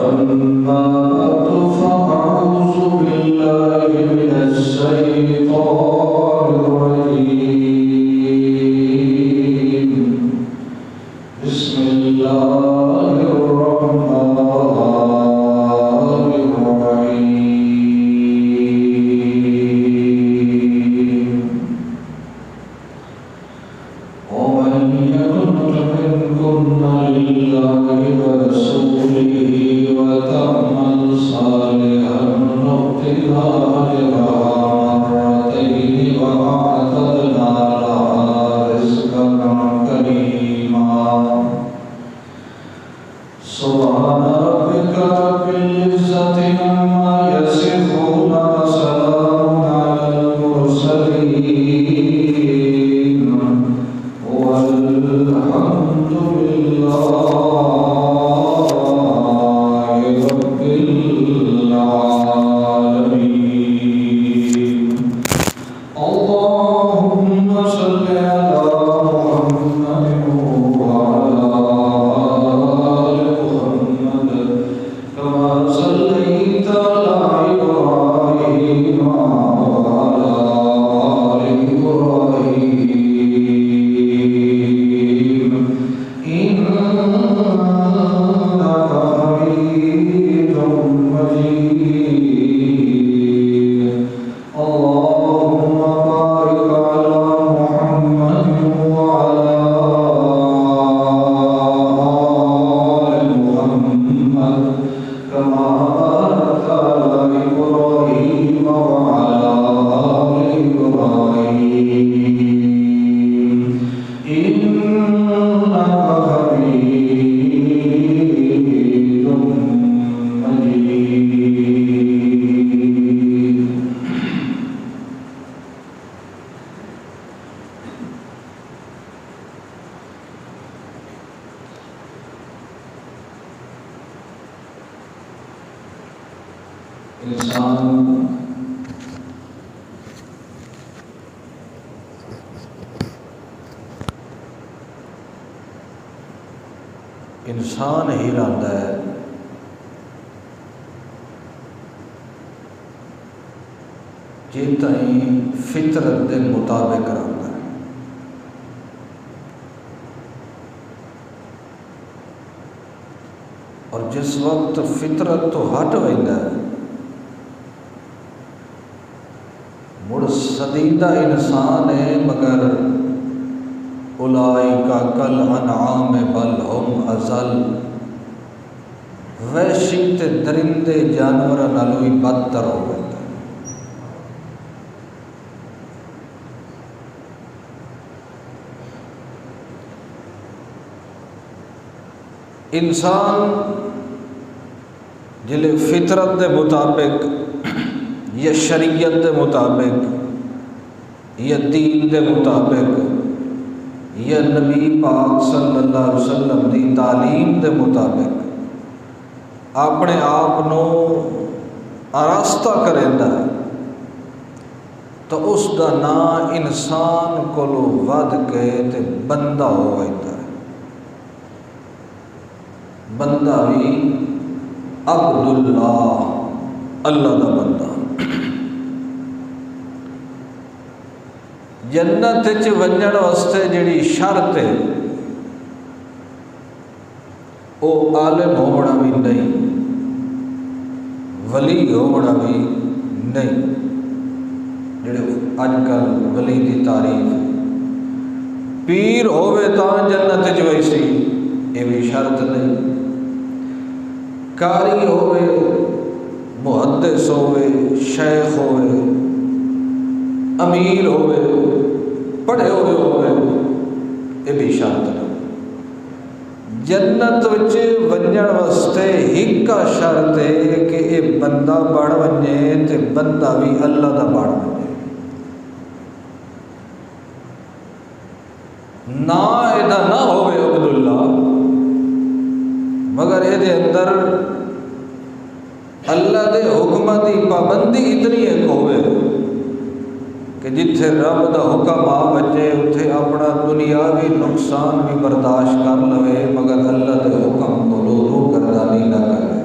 أما بعد فأعوذ بالله من الشيطان الرجيم بسم الله الرحمن الرحيم ومن يقنط منكن لله ورسوله وتعمل صالحا نؤتها أجرها مرتين وأعتدنا لها رزقا كريما سبحان ربك رب العزة عما يصفون وسلام على المرسلين والحمد لله رب العالمين اللهم صل على محمد وعلى آل محمد كما صليت على إبراهيم وعلى آل إبراهيم إنك حميد مجيد اللهم بارك على محمد وعلى آل محمد كما باركت على إبراهيم وعلى آل إبراهيم إنك حميد مجيد. انسان ہی رہتا ہے جی تائیں فطرت دے مطابق رہتا ہے. اور جس وقت فطرت تو ہٹ ویندا ہے مڑ سدیدہ انسان ہے مگر اولئک کالانعام بل ہم اضل وحشی تے درندے جانوراں نالوں بھی بدتر ہو گئے. انسان جلے فطرت دے مطابق یا شریعت دے مطابق یا دین دے مطابق یا نبی پاک صلی اللہ علیہ وسلم دی تعلیم دے مطابق اپنے آپ نو آراستہ کریندا ہے تو اس دا نام انسان کولو ود کے تے بندہ ہو ویندا ہے. بندہ بھی عبداللہ اللہ دا بندہ. جنت وچ ونجن واسطے جڑی شرط ہے وہ عالم ہونا بھی نہیں ولی ہونا بھی نہیں. جڑے اج کل ولی دی تعریف پیر ہوے تاں جنت وچ ویسی یہ بھی شرط نہیں. قاری ہوے محدث ہوے شیخ ہوے امیر ہوے پڑھے ہوئے ہوے یہ بھی شرط نہیں. جنت وچ ونجن واسطے ایک شرط ہے کہ یہ بندہ بن ونجے تے بندہ بھی اللہ دا بن ونجے. نہ ایدا نہ ہوے عبداللہ مگر یہ دے اندر اللہ دے حکم دی پابندی اتنی ایک ہوئے کہ جتھے رب دا حکم آ بچے اتھے اپنا دنیاوی نقصان بھی برداشت کر لوے مگر اللہ دے حکم کو رو گردانی نہ کرے.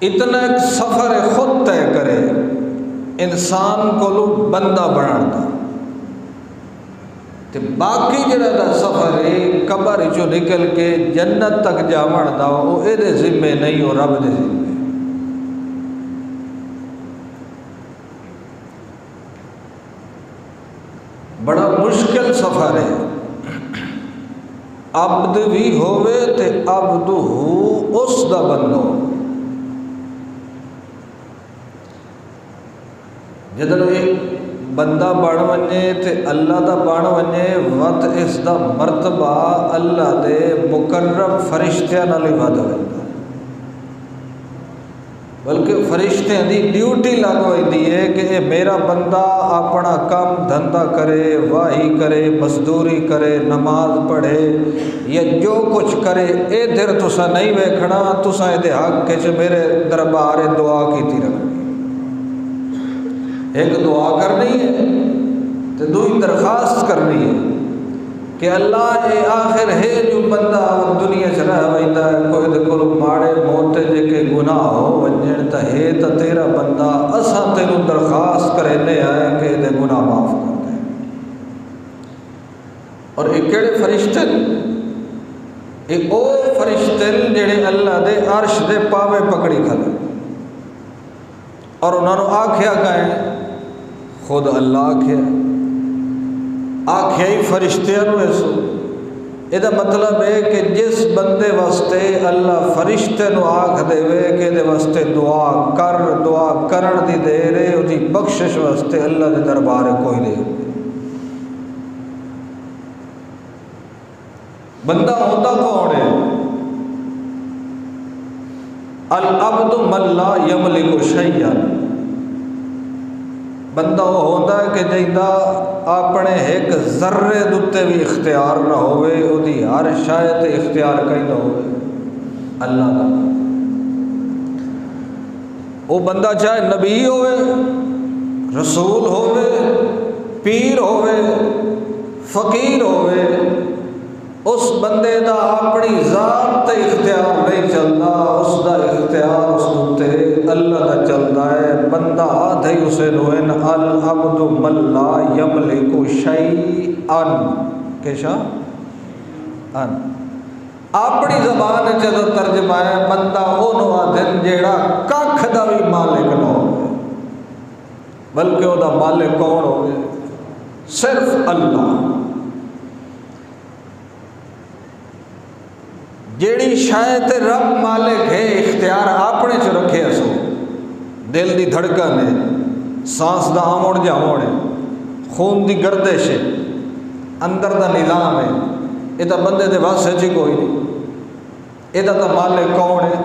اتنا ایک سفر خود طے کرے انسان کو بندہ بنانا دا تے باقی جڑا دا سفر ہے قبر چو نکل کے جنت تک جاون دا وہ اے دے ذمے نہیں، وہ رب دے ذمے۔ بڑا مشکل سفر ہے، عبد بھی ہووے تے عبد ہو اس دا بندہ ہو۔ جدوں ایک بندہ بن ونجے تے اللہ دا بن ونجے وقت اس دا مرتبہ اللہ دے مقرب فرشتیاں نال ہی ود ویندا، بلکہ فرشتیاں دی ڈیوٹی لگ ویندی ہے کہ اے میرا بندہ اپنا کام دھندا کرے، واہی کرے، مزدوری کرے، نماز پڑھے یا جو کچھ کرے، اے در تسا نہیں ویکھنا، تسا اے دے حق وچ میرے دربار دعا کیتی رکھنی۔ ایک دعا کرنی ہے تو دوئی درخواست کرنی ہے کہ اللہ اے آخر ہے جو بندہ دنیا چ رہ ویندا ہے، کوئی دے کول ماڑے موٹے جے کے گناہ ہو ونجن تے ہے تے تیرا بندہ اساں تینوں درخواست کرنے آئے کہ دے گناہ معاف کر دے۔ اور ایک کیڑے فرشتے ایک او فرشتے جڑے اللہ دے عرش دے پاوے پکڑی کھڑے اور انہوں نے آکھیا کہیں خود اللہ آکھیا ہی فرشتیاں نو ایسو۔ یہ مطلب ہے کہ جس بندے واسطے اللہ فرشتے نو آکھ دے وے کہ دے واسطے دعا کرن دی دیر ہے، اُسی بخشش واسطے اللہ دے دربار کوئی نہیں۔ بندہ ہوتا کون ہے؟ العبد من لا یملک شیئا، بندہ وہ ہوتا ہے کہ جیندہ اپنے ایک ذرے دوتے بھی اختیار نہ ہوئے، وہ دی ہر شاید اختیار کہیں نہ ہوئے اللہ کا۔ وہ بندہ چاہے نبی ہوئے، رسول ہوئے، پیر ہوئے، فقیر ہوئے، اس بندے دا اپنی ذات تے اختیار نہیں چلتا، اس دا اختیار اس دوتے اللہ دا چلتا ہے۔ بندہ آدھے اسے نوین العبد من لا یملک شیئا، کیشا ان اپنی زبان جدو ترجمہ ہے بندہ اونو آدھن جیڑا ککھ دا بھی مالک نہ ہوئے، بلکہ وہ دا مالک کون ہوئے؟ صرف اللہ۔ جیڑی شاید رب مالک ہے اختیار اپنے چ رکھے اسو، دل دی دھڑکن ہے، سانس دا آموڑ جاوڑ ہے، خون دی گردش ہے، اندر دا نظام ہے، یہ تو بندے دے واسطے چ کوئی نہیں۔ یہ تو مالک کون ہے؟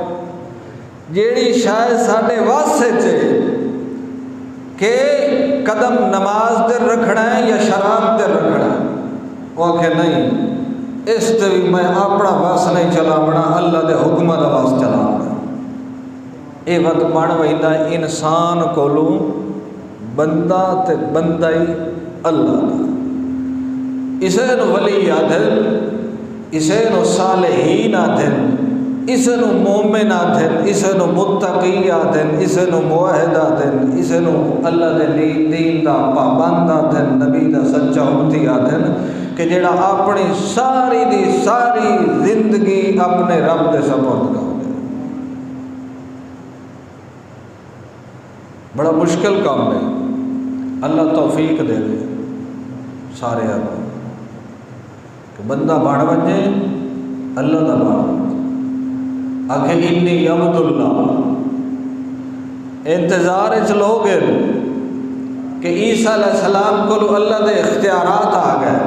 جیڑی شاید ساڈے واسطے چ کہ قدم نماز دے رکھنا ہے یا شراب دے رکھنا ہے، وہ کہ نہیں اس تے بھی میں اپنا وس نہیں چلاونا، اللہ دے حکم دا وس چلاونا۔ یہ وقت بن ویندا انسان کولوں بندہ تے بندہ ہی اللہ دا۔ اسے نو ولی آدھن، اسے نو صالحین آدھن، اسے نو مومن آدھن، اسے نو متقی آدھن، اسے نو موحد آدھن، اسے نو اللہ دے دین دا پابند آدھن، نبی دا سچا امتی آدھن، کہ جڑا اپنی ساری دی ساری زندگی اپنے رب دے سپرد کر دے۔ بڑا مشکل کام ہے، اللہ توفیق دے دے سارے آپ کہ بندہ بن ونجے اللہ دا بن آکھے انی عبد اللہ۔ انتظار چ لوگ کہ عیسیٰ علیہ السلام کو اللہ دے اختیارات آ گئے،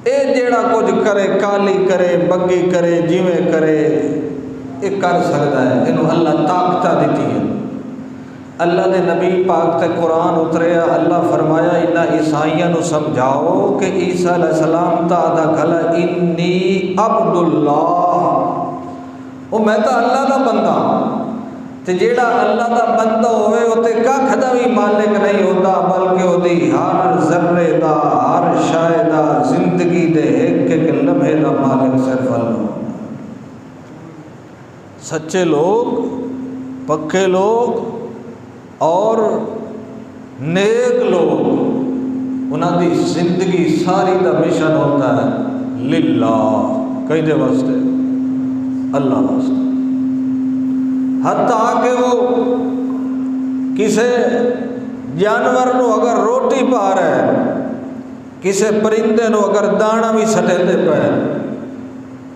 اے جیڑا کچھ کرے، کالی کرے، بگی کرے، جیویں کرے، یہ کر سکتا ہے، انہوں اللہ طاقتہ دیتی ہے۔ اللہ نے نبی پاک تے قرآن اتریا، اللہ فرمایا انہا عیسائیاں نو سمجھاؤ کہ عیسیٰ علیہ السلام تا آدھا کھلا انی عبد اللہ، وہ میں تا اللہ دا بندہ، تے جیڑا اللہ دا بندہ ہوئے وہ تے ککھ دا بھی مالک نہیں ہوتا، بلکہ وہ دی ہر ذرے دا، ہر شے دا، زندگی دے ایک ایک لمحے دا مالک صرف اللہ ہوتا۔ سچے لوگ پکے لوگ اور نیک لوگ انہاں دی زندگی ساری دا مشن ہوتا ہے للہ، کہیں دے واسطے، اللہ واسطے، حتیٰ کہ وہ کسے جانور نو اگر روٹی پا رہے، کسے پرندے نو اگر دانا بھی سٹے دے پہ،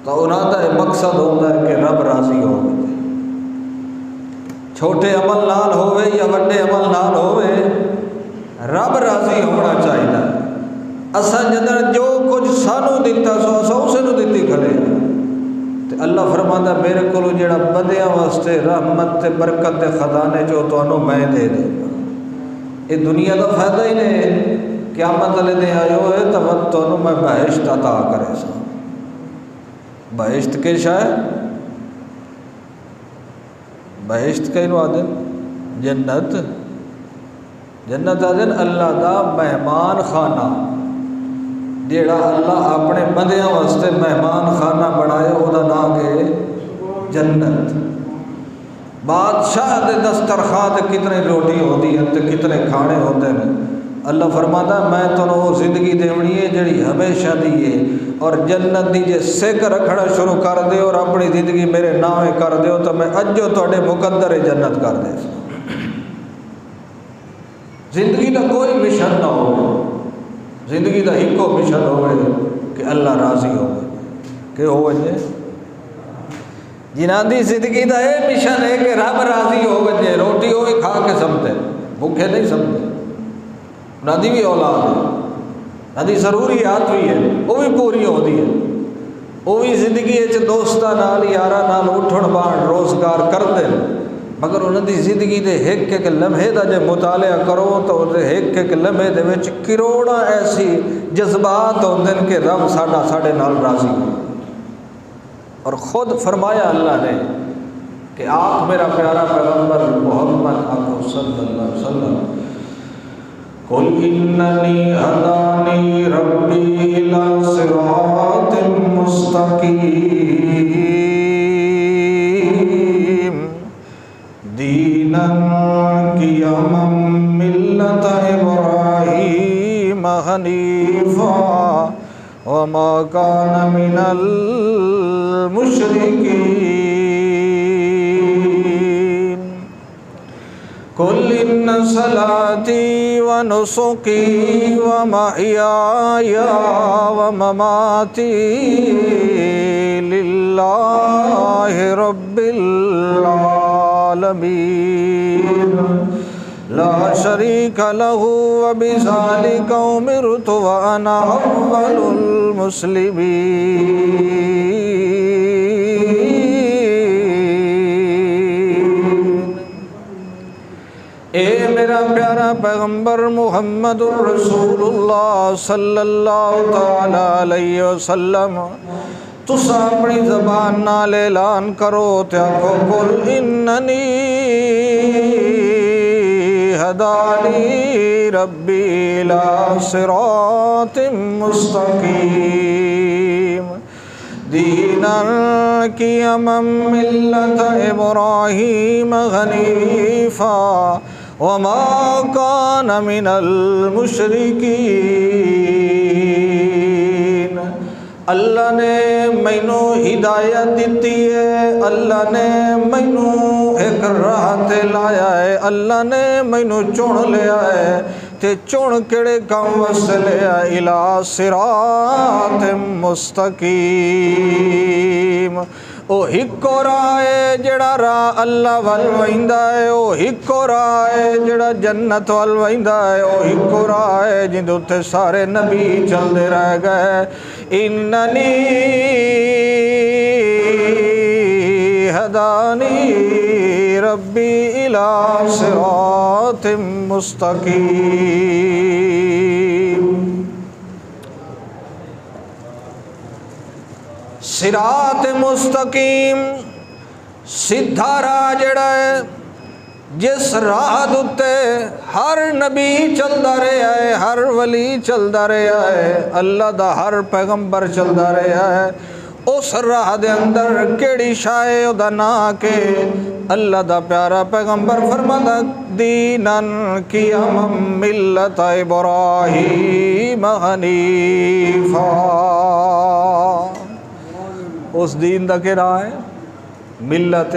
تو انہاں دا مقصد ہوتا ہے کہ رب راضی ہو، چھوٹے عمل نال ہوئے یا وڈے عمل نال ہوئے، رب راضی ہونا چاہیے۔ اساں جدن جو کچھ سانو دیتا سو اساں اسے نو دیتی کھڑے، تے اللہ فرماتا میرے کولو جڑا بندیاں واسطے رحمت تے برکت تے خزانے جو تانوں میں دے دے، یہ دنیا دا فائدہ ہی نہیں، قیامت والے دن آئیو ہے تو تانوں میں بہشت عطا کرے سا۔ بہشت کے شاید بہشت کہیں آدھن جنت، جنت آدھن اللہ دا مہمان خانہ، جیڑا اللہ اپنے بندیاں واسطے مہمان خانہ بنائے وہ دا نام ہے جنت۔ بادشاہ دے دسترخوان تے کتنے روٹی ہوتی ہے تے کتنے کھانے ہوتے ہیں، اللہ فرماتا میں تنوں وہ زندگی دیونی ہے جڑی ہمیشہ دی ہے، اور جنت دی جے سکھ رکھنا شروع کر دے اور اپنی زندگی میرے نام کر دیو تو میں اجو تواڈے مقدر جنت کر دے۔ زندگی دا کوئی مشن نہ ہو، زندگی دا ایکو مشن ہوئے کہ اللہ راضی ہوئے، کہ ہوئے جے جنہاں دی زندگی دا یہ مشن ہے کہ رب راضی ہوئے جے، روٹی ہوئی کھا کے سمتے، بھوکے نہیں سمتے، نہ دی بھی اولاد ہے، نہ دی ضروریات بھی ہے، وہ بھی پوری ہوتی ہے، وہ بھی زندگی دوستاں نال یاراں نال اٹھن باہن روزگار کرتے، مگر انہاں دی زندگی دے ایک ایک لمحے دا جے مطالعہ کرو تو ایک ایک لمحے دے وچ کروڑاں ایسی جذبات ہوندے کہ رب ساڈے نال راضی ہو۔ اور خود فرمایا اللہ نے کہ آپ میرا پیارا پیغمبر محمد آقا صلی اللہ علیہ وسلم، قل اننی ہدانی ربی الی صراط مستقیم دینا قیما ملت ابراہیم حنیفا وما کان من المشرکین قل ان صلاتی ونسکی ومحیای ومماتی للہ رب العالمین لا شریک لہ وبذالک امرت وانا اول المسلمین۔ اے میرا پیارا پیغمبر محمد الرسول اللہ صلی اللہ تعالی علیہ وسلم، تسا اپنی زبان نال اعلان کرو تے آکھو قل اننی ہدانی ربی الی صراط مستقیم دینا قیما ملت ابراہیم حنیفا وما کان من المشرکین۔ اللہ نے مینوں ہدایت دیتی ہے، اللہ نے مینوں ایک راہ تے لایا ہے، اللہ نے مینوں چن لیا ہے، تے چن کیڑے کام واسطے لیا، الی صراط مستقیم۔ او ہکو راہ ہے جڑا راہ اللہ ول ویندا ہے، او ہکو راہ ہے جڑا جنت ول ویندا ہے، او ہکو راہ ہے جندے تے سارے نبی چلدے رہ گئے۔ اننی ہدانی ربی الی صراط مستقیم۔ صراط مستقیم سیدھا راہ جڑا ہے، جس راہ دے ہر نبی چلدا رہا ہے، ہر ولی چلدا رہا ہے، اللہ دا ہر پیغمبر چلدا رہا ہے، اس راہ دے اندر کیڑی شائے او دا نا کے اللہ دا پیارا پیغمبر فرماتا دینن قیما ملت ابراہیم حنیفا. اس دین دا کیا راہ ہے؟ ملت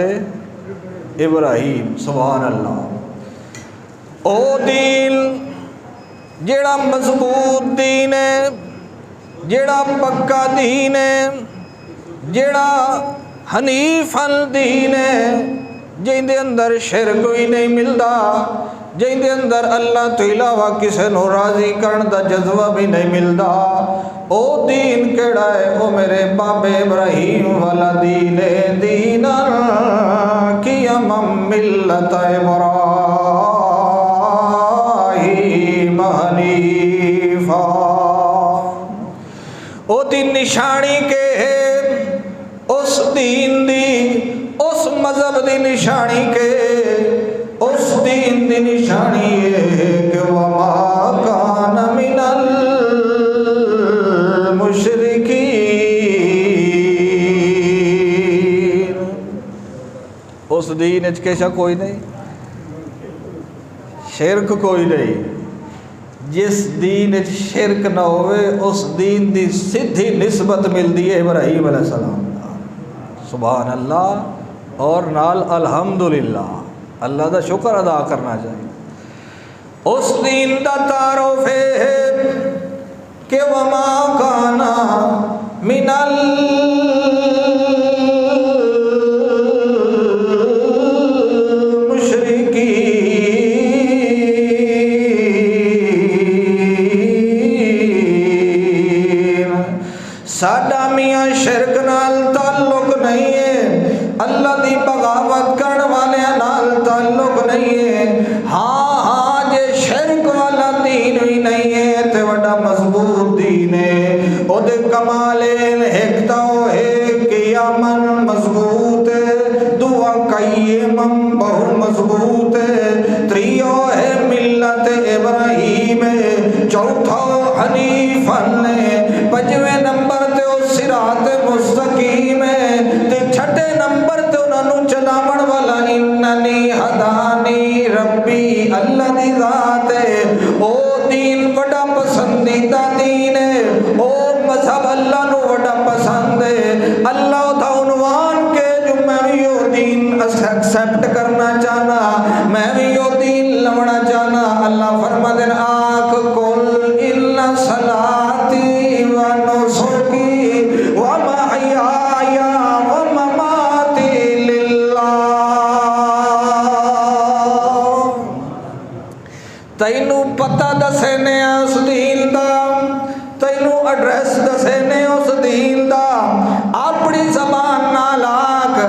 ابراہیم. سبحان اللہ. او دین جیڑا مضبوط دین ہے، جیڑا پکا دین ہے، جیڑا حنیفاً دین ہے، جن دے اندر شرک کوئی نہیں ملدا، جن دے اندر اللہ تو علاوہ کسے نو راضی کرن دا جذبہ بھی نہیں ملدا. او دین کیڑا ہے؟ او میرے بابے ابراہیم والا دین ہے. دینا قیما ملت ابراہیم حنیفا. او دین نشانی کے اس دین دی، اس مذہب دی نشانی کے، اس دین دی نشانی ہے کہ وما کان من المشرکین. اس دین اچ کیسا کوئی نہیں، شرک کوئی نہیں. جس دین اچ شرک نہ ہوئے اس دین دی سدھی نسبت ملتی ہے ابراہیم علیہ السلام. سبحان اللہ. اور نال الحمدللہ، اللہ دا شکر ادا کرنا چاہیے. اس دین دا تعارف ہے کہ وما کانا من ساڈا میاں شرک نال تعلق نہیں ہے، اللہ دی بغاوت کرن والے نال تعلق نہیں ہے. ہاں جے شرک والا دین ہی نہیں ہے تے وڈا مضبوط دین ہے. او دے کمال ایک تو ہے قیامن مضبوط ہے، دعا قیمم بہو مضبوط ہے، تریو ہے ملت ابراہیم ہے، چوتھا حنیفن ہے، پنجویں نمبر تے او صراط مستقیم ہے، تے چھٹے نمبر تے انہوں چلاون والا اننی ہدانی ربی اللہ دی ذات ہے. او دین بڑا پسندیدہ دین ہے، او مذہب اللہ نو بڑا پسند ہے. اللہ دا عنوان کے جو میں بھی او دین ایکسپٹ کرنا چاہنا، میں بھی او دین لونا چاہنا. اللہ فرما دین آنکھ کل ان صلاتی و نسکی و محیای و مماتی للہ. تینوں پتہ دسے نے اس دین دا، تینوں ایڈریس دسے نے اس دین دا. اپنی زبان نال آکھ،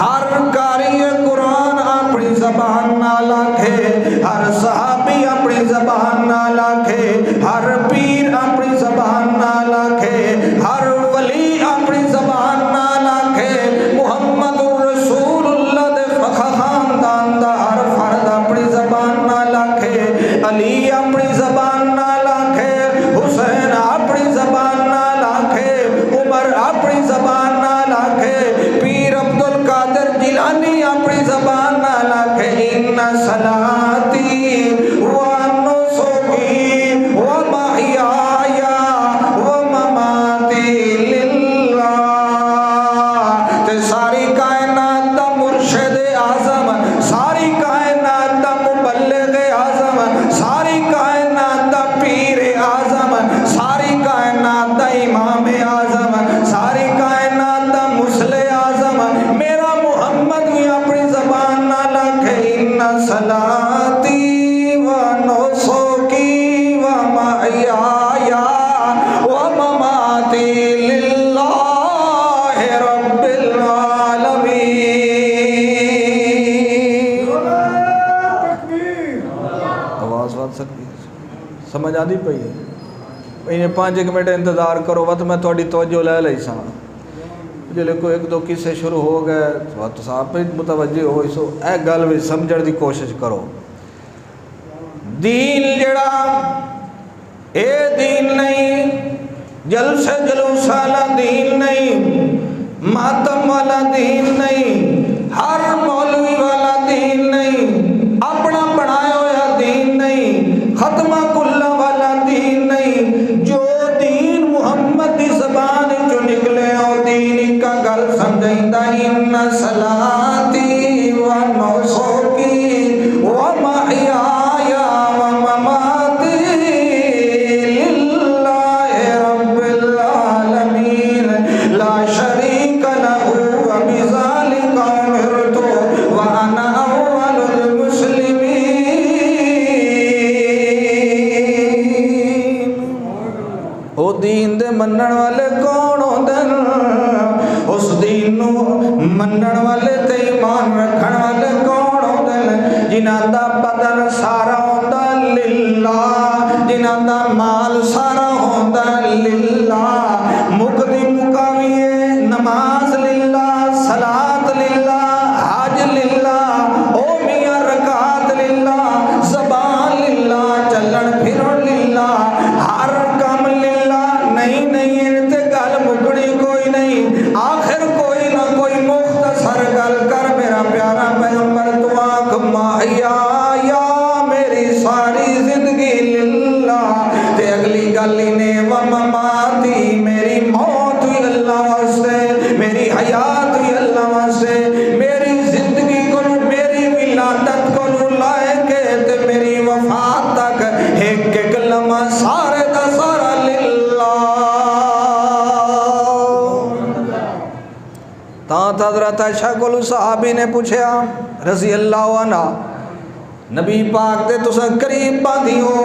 ہر قاری قرآن اپنی زبان نال آکھے، ہر صحابی اپنی زبان نال آکھے، ہر پیر اپنی زبان نال آکھے، ہر ولی اپنی زبان نال آکھے، محمد الرسول اللہ دے فخر خاندان دا ہر فرد اپنی زبان نال آکھے، علی اپنی زبان نال آکھے، حسین اپنی زبان نال آکھے، عمر اپنی زبان نال آکھے، پیر عبد القادر جیلانی اپنی زبان نال آکھے. ان صلاتی و نسکی و محیای و مماتی للہ. تے ساری کائنات دا مرشد اعظم، ساری کائنات دا مبلغ اعظم، ساری کائنات دا پیر اعظم، ساری کائنات دا امام اعظم، ساری کائنات دا مصلح اعظم میرا محمد بھی اپنی زبان نال آکھے. ان صلاتی و نسکی و محیای و مماتی للہ رب العالمین. آواز بات سکتی ہے؟ سمجھ آدھی پئی ہے؟ انہیں 5 منٹ انتظار کرو وقت میں تھوڑی توجہ لے لئی سا. جلے کوئی ایک دو قصے شروع ہو گئے تو صاحب پہ متوجہ ہوئی سو اے گل بھی سمجھن دی کوشش کرو. دین جڑا اے دین نہیں جلسے جلوس والا دین نہیں، ماتم والا دین نہیں، ہر مولوی والا دین نہیں، اپنا بنایا ہوا دین نہیں، ختمہ کلہ والا دین نہیں۔ جو دین محمد دی زبان جو نکلے او دین کا گل سمجھائندہ ان صلاتی و نسکی و محیای و مماتی للہ رب العالمین لا شریک لہ وبذالک امرت وانا اول المسلمین۔ او دین دے منن والے کون ہوندے؟ اس دین نو منن والے تے ایمان رکھن والے کون ہوندے؟ جنہاں دا بدن سارا ہوندا للہ، جنہاں دا مال سارا ہوندا للہ، مقدی مقاویے نماز للہ، صلاۃ للہ، حج للہ، او میاں رکعات للہ، زبان للہ، چلن پھرن للہ، ہر کام للہ۔ نہیں نہیں تے گل مکڑی کوئی نہیں، آخر کوئی نہ کوئی مختصر گل کر میرا پیارا پیغمبر تو آنکھ محیا میری ساری زندگی للہ، تے اگلی گل نے ومماتی میری موت ہوئی اللہ واسطے، میری حیات ہوئی اللہ واسطے، میری زندگی کو میری ولادت کو لائے کے تے میری وفات تک ایک ایک لمحہ سارے دا سارا للہ۔ تاں حضرت عائشہ کو صحابی نے پوچھا رضی اللہ عنہ، نبی پاک دے تساں قریب باندھی ہو،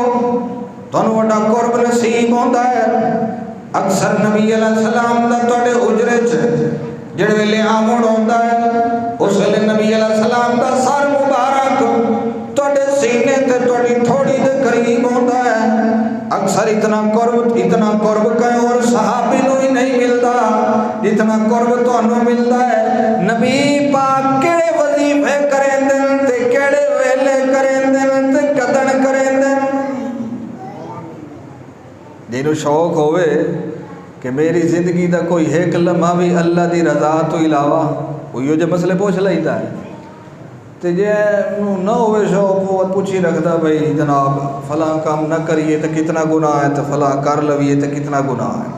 تانوں وڈا قرب نصیب ہوندا ہے، اکثر نبی علیہ السلام دا تواڈے حجرے چ جڑے ویلے آمن ہوندا ہے، اس ویلے نبی علیہ السلام دا سر مبارک تواڈے سینے تے تواڈی تھوڑی دے قریب ہوندا ہے۔ اکثر اتنا قرب کہیں اور صحابی نو ہی نہیں ملتا جتنا قرب تانوں ملدا ہے۔ نبی پاک کیڑے وظیفے کریندن تے کیڑے ویلے کریندن تے کدن کریندن؟ جنوں شوق ہوئے کہ میری زندگی دا کوئی ایک لمحہ بھی اللہ دی رضا تو علاوہ کوئی جو مسئلے پوچھ لائیتا ہے، تے جے نہ ہوئے شوق وہ پوچھی رکھتا بھئی جناب فلاں کام نہ کریے تو کتنا گناہ ہے، تو فلاں کر لویے تو کتنا گناہ ہے۔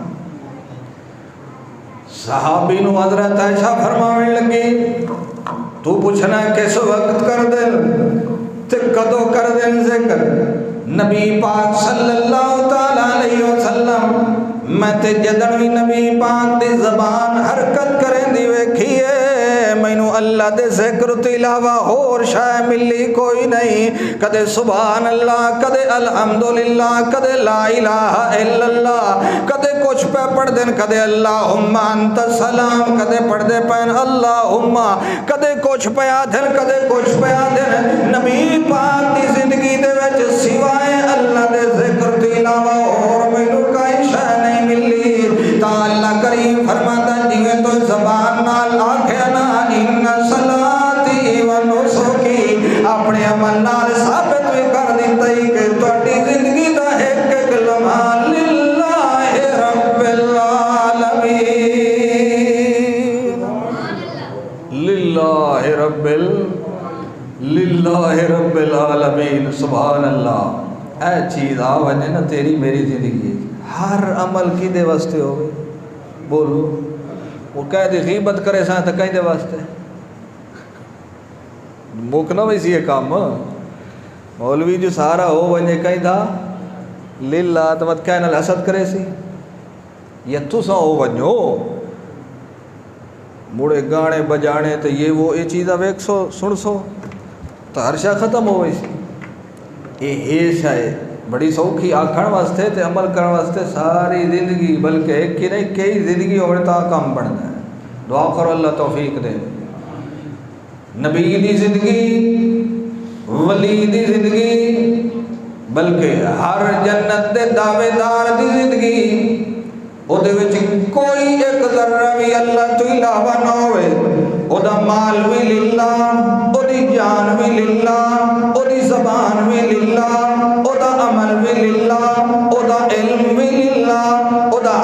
صحابی نو حضرت عائشہ فرماویں لگی تو پوچھنا ہے کس وقت کر دیں تے کدو کر دیں ذکر؟ نبی پاک صلی اللہ تعالیٰ علیہ وسلم میں تے جدن بھی نبی پاک دی زبان حرکت کریں دی ویکھیے مینوں اللہ دے ذکر تو علاوہ اور شے ملی کوئی نہیں۔ کدے سبحان اللہ، کدے الحمدللہ، کدے لا الہ الا اللہ، کدے کچھ پہ پڑھ دیں، کدے اللہم انت السلام، کدے پڑھ دے پین اللہم، کدے کچھ پہ آدھن، کدے کچھ پہ آدھن۔ نبی پاک دی زندگی دے وچ سوائے اللہ دے ذکر تو علاوہ اور مینوں کوئی شے نہیں ملی۔ تا اللہ کریم فرماتا جویں تو زبان نال آکھیا نا ان صلاتی و نسکی، اپنے عمل نال ثابت بھی کر دیتا ہی کہ تہاڈی زندگی دا ایک ایک لمحہ للہ رب العالمین، للہ رب العالمین۔ سبحان اللہ، اے چیز آ وجہ نا تیری میری زندگی ہر عمل کی دے واسطے ہوئے، بولو وہ کہہ دے غیبت کرے سائیں تو کہیں دے واسطے موکنا ویسی یہ کام مولوی جو سارا ہو وجہ کہیں تھا للہ تو مت کہنا الحسد کرے سی یا تو سا ہو وجہ مڑے گانے بجانے تو یہ وہ یہ چیزہ ویک سو سن سو تو ہر شاہ ختم ہو ویسی یہ شاہ بڑی سوکھی آکھن واسطے تے عمل کرن واسطے ساری زندگی بلکہ ایک کی نہیں کئی زندگی ہونے تا کام بڑھنا ہے۔ دعا کرو اللہ توفیق دے۔ نبی دی زندگی، ولی دی زندگی، بلکہ ہر جنت دے دعوے دار دی زندگی او دے وچ کوئی ایک ذرہ بھی اللہ تو علاوہ نہ ہوئے، او دا مال بھی للہ، او دی جان بھی للہ، او دی زبان بھی للہ، او دا عمل بھی للہ، او دا علم بھی للہ، او دا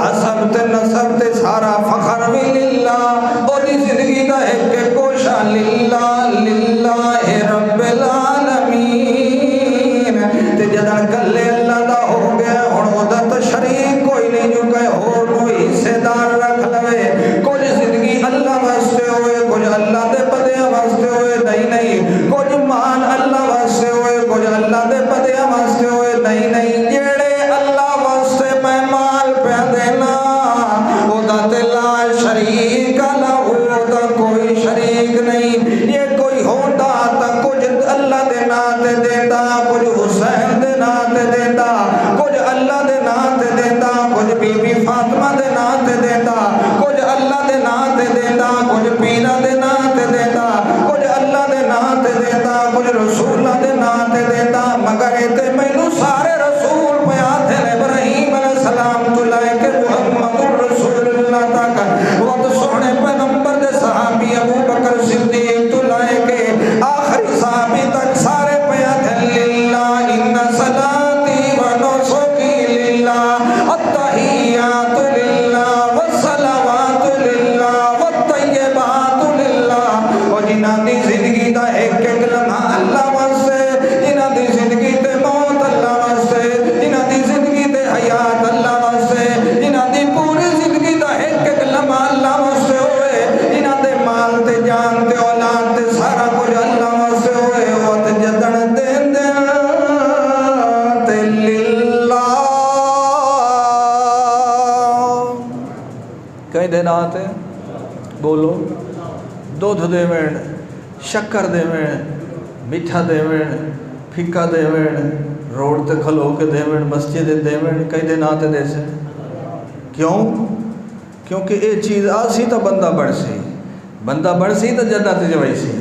سونے پیغمبر دے صحابی ابو بکر صدیق تو لائے کے آخری صحابی تک سارے پیا تھے للہ ان صلاتی و نسکی للہ التحیات للہ والصلوات للہ والطیبات للہ. اور جنہاں دی زندگی دا ایک ایک لمحہ اللہ واسطے، جنہاں دی زندگی تے موت اللہ واسطے، جنہاں دی زندگی تے حیات اللہ واسطے، جنہاں دی پوری زندگی دا ایک ایک لمحہ اللہ واسطے ہوئے، جنہاں دے مال تے جان تے اولاد تے سارا کچھ اللہ واسطے ہوئے، وہ تے جدن دین دین تے للہ. کہیں دینا آتے بولو دودھ دیوین، شکر دیوین، میٹھا دیوین، پھکا دیوین، روڈ تے کھلو کے دیوین، مسجد دیوین، کئی دن آتے دے سے. کیوں؟ کیونکہ یہ چیز آسی تو بندہ بڑھ سی تو جنت جوائی سی.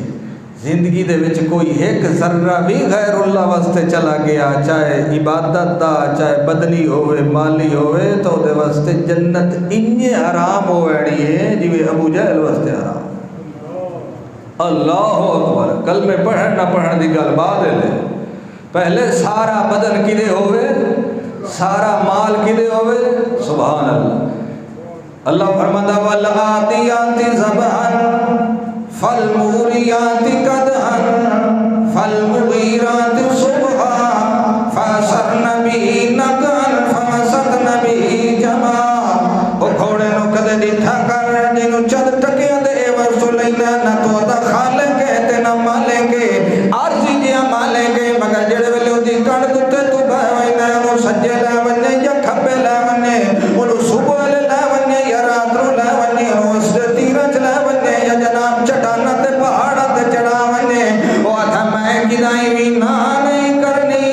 زندگی دے وچ کوئی ایک ذرہ بھی غیر اللہ واسطے چلا گیا، چاہے عبادت دا، چاہے بدنی ہوئے مالی ہوئے، تو دے واسطے جنت انجے حرام ہوئے ہے جویں ابو جہل واسطے حرام. اللہ اکبر. کلمے پڑھن نہ پڑھن دی گل بعد ہے. پہلے سارا بدن کدے ہوئے، سارا مال کدے ہوئے. سبحان اللہ. اللہ فرماتا والعادیات ضبحا فالموریات قدحا فالمغیرات صبحا فاثرن به نقعا فوسطن به جمعا. او گھوڑے نو کدے ڈٹھا کر جنوں چند ٹکیاں دے عوض تو لینا نہ تو دا خالق ہے تے نہ مالک ہے. عارضی جیا مالک ہے مگر جڑے ویلے اودی کڑ دتے تو بہ وینا او سجے لے ونے یا کھبے لے ونے، او صبح لے ونے یا رات نو لے ونے، او اس تیرج لے ونے یا جناب چٹانا تے پہاڑا تے چڑھا ونے. او آتھا میں گدائی وی نہ نہیں کرنی،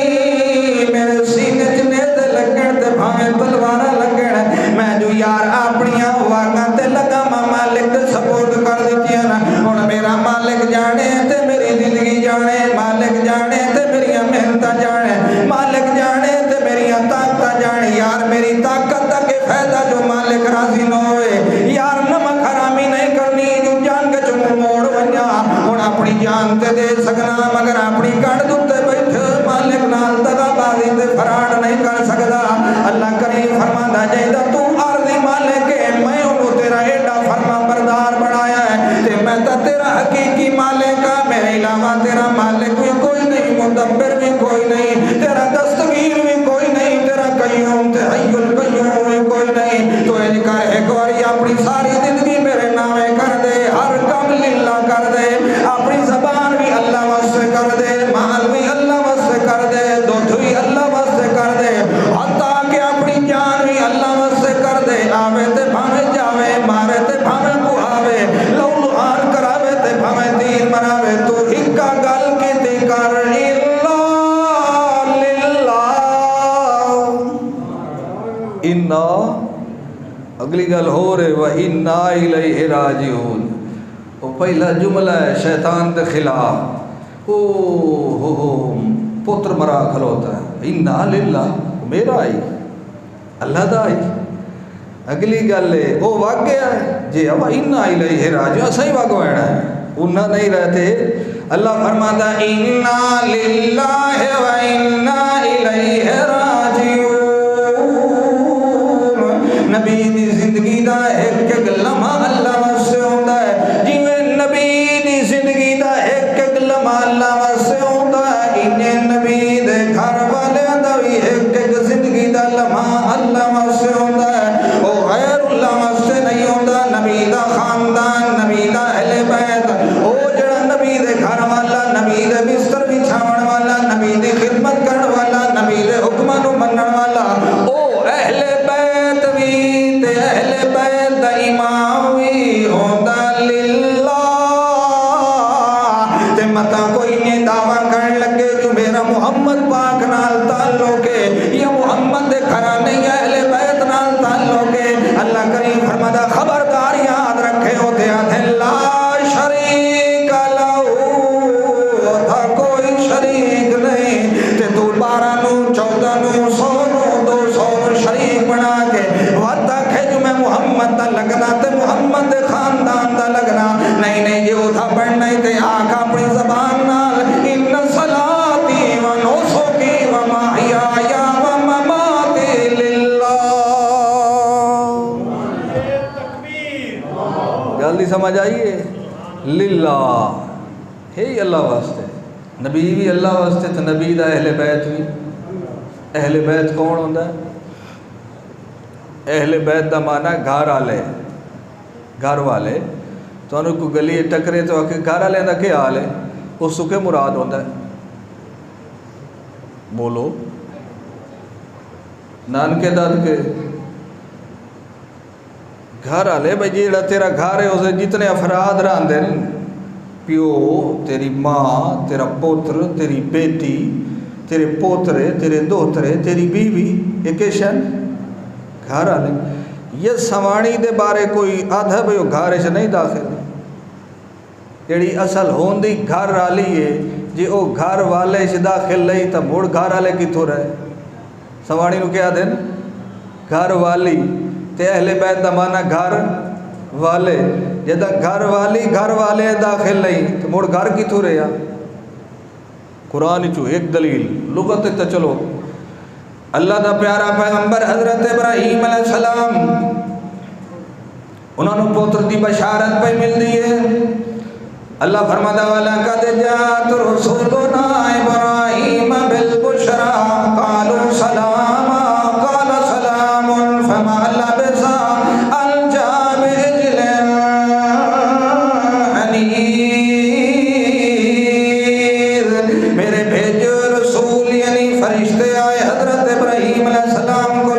میرے سینے چ نیت لگن تے بھاویں تلوارا لگن، میں جو یار اپنیاں واگاں تے لگا مالک تے سپورٹ کر دتیاں نا. ہن میرا مالک جانے تے میری زندگی جانے، مالک جانے تے میری محنتاں جانے، مالک جانے تے میری طاقتاں جانے. یار میری طاقت دا کے فائدہ جو مالک راضی نہ ہوئے. یار نمک حرامی نہیں کرنی جو جان کے چوں موڑ ونجا. ہن اپنی جان تے دے سکنا مگر اپنی کڑ دتے بیٹھ مالک نال دغا بازی تے فراڈ نہیں کر سکدا. اللہ کریم فرماندا جیندا تو عارضی مالک ہے، میں انہوں تیرا ایڈا فرما بردار بنایا ہے تے میں تا تیرا حقیقی مالک ہاں. میرے علاوہ تیرا مالک بھی کوئی نہیں، مدبر بھی کوئی نہیں، تیرا دستگیر بھی کوئی نہیں، تیرا قیوم تے حی القیوم بھی کوئی نہیں. تو ان کا ایک باری اپنی ساری زندگی میرے نامے کر دے، ہر کام للہ کر دے، اپنی زبان بھی اللہ واسطے کر دے، مال بھی اللہ واسطے کر دے، دودھ بھی اللہ واسطے کر دے، حتیٰ کہ اپنی جان بھی اللہ واسطے کر دے. آوے تے بھاویں جاوے، مارے تے بھاویں بہاوے، لو لہان کراوے تے بھاویں تیر مراوے، تو ہکا گل کیتی کر اللہ للہ. انا اگلی گل ہو رہے وَإِنَّا إِلَيْهِ رَاجِعُونَ. وہ پہلا جملہ ہے شیطان دے خلاف. پتر مرا کھلوتا ہے اِنَّا لِلَّهِ میرا آئی اللہ دا آئی. اگلی گل ہے وہ واگ گیا ہے جی اب اِنَّا إِلَيْهِ رَاجِعُونَ صحیح واگ وینا ہے انہاں نہیں رہتے. اللہ فرماتا اِنَّا لِلَّهِ وَإِنَّا إِلَيْهِ رَاجِعُونَ. نبی دی زندگی دا ایک ایک لمحہ اللہ واسطے ہوندا ہے، جویں نبی دی زندگی دا ایک ایک لمحہ اللہ واسطے ہوندا ہے، انہیں نبی دے گھر والیاں دا بھی ایک ایک زندگی دا لمحہ اللہ واسطے ہوندا ہے. او غیر اللہ واسطے نہیں ہوندا. نبی دا خاندان، نبی دا اہل بیت، او جڑا نبی دے گھر والا، نبی دے بستر بچھاون والا، نبی دی خدمت کرن والا، نبی دے حکماں نوں منن والا، او اہل بیت بھی تے اہل بیت دا امام بھی ہوندا للہ. تے متا کوئی نے دعویٰ کرن لگے جو میرا محمد پاک نال تعلق ہے یا محمد دے گھرانے یا اہل بیت نال تعلق ہے. اللہ کریم فرماتا خبردار یاد رکھے ہوتے آتے لا شریک لہو، تھا کوئی شریک نہیں. تے تو 12 نو 14 نو 100 نو 200 نو شریک بنا کے وعدہ کہ جو میں محمد دا لگنا تے محمد دے گل دی سمجھ آئیے؟ للہ ہے اللہ واسطے، نبی بھی اللہ واسطے، تو نبی دا اہل بیت بھی۔ اہل بیت کون ہوتا ہے؟ اہل بیت دا معنی گھر والے، گھر والے۔ تو انہوں کو گلی ٹکرے تو آکے گھر والے دا کیا حال ہے، اس سکے مراد ہوتا ہے۔ بولو نانکے دادکے گھر والے، بھائی جیڑا تیرا گھر ہے اسے جتنے افراد رہندے ہیں، پیو، تیری ماں، تیرا پوتر، تیری بیٹی، تیرے پوترے، تیرے دوترے، تیری بیوی، ایک شن گھر والے۔ یہ سوانی دے بارے کوئی آدھا بھئی وہ گھر سے نہیں داخل، جیڑی اصل ہوندی گھر والی ہے، جی وہ گھر والے سے داخل نہیں تو مڑ گھر والے کتوں رہے؟ سوانی نو کیا دن گھر والی، تے اہل بیت دا معنی گھر والے۔ جدا گھر والی گھر والے داخل نہیں تو مڑ گھر کتوں رہا؟ قرآن چو ایک دلیل لغت تے چلو۔ اللہ دا پیارا پیغمبر حضرت ابراہیم علیہ السلام، انہوں نے پوتر دی بشارت پہ مل دیئے۔ اللہ فرماتا وَلَقَدْ جَاءَتْ رُسُلُنَا إِبْرَاهِيمَ بِالْبُشْرَىٰ قَالُوا سَلَامًا قَالَ سَلَامٌ فَمَا لَبِثَ أَن جَاءَ بِعِجْلٍ حَنِيذٍ۔ میرے بھیجے رسول یعنی فرشتے آئے حضرت ابراہیم علیہ السلام کو،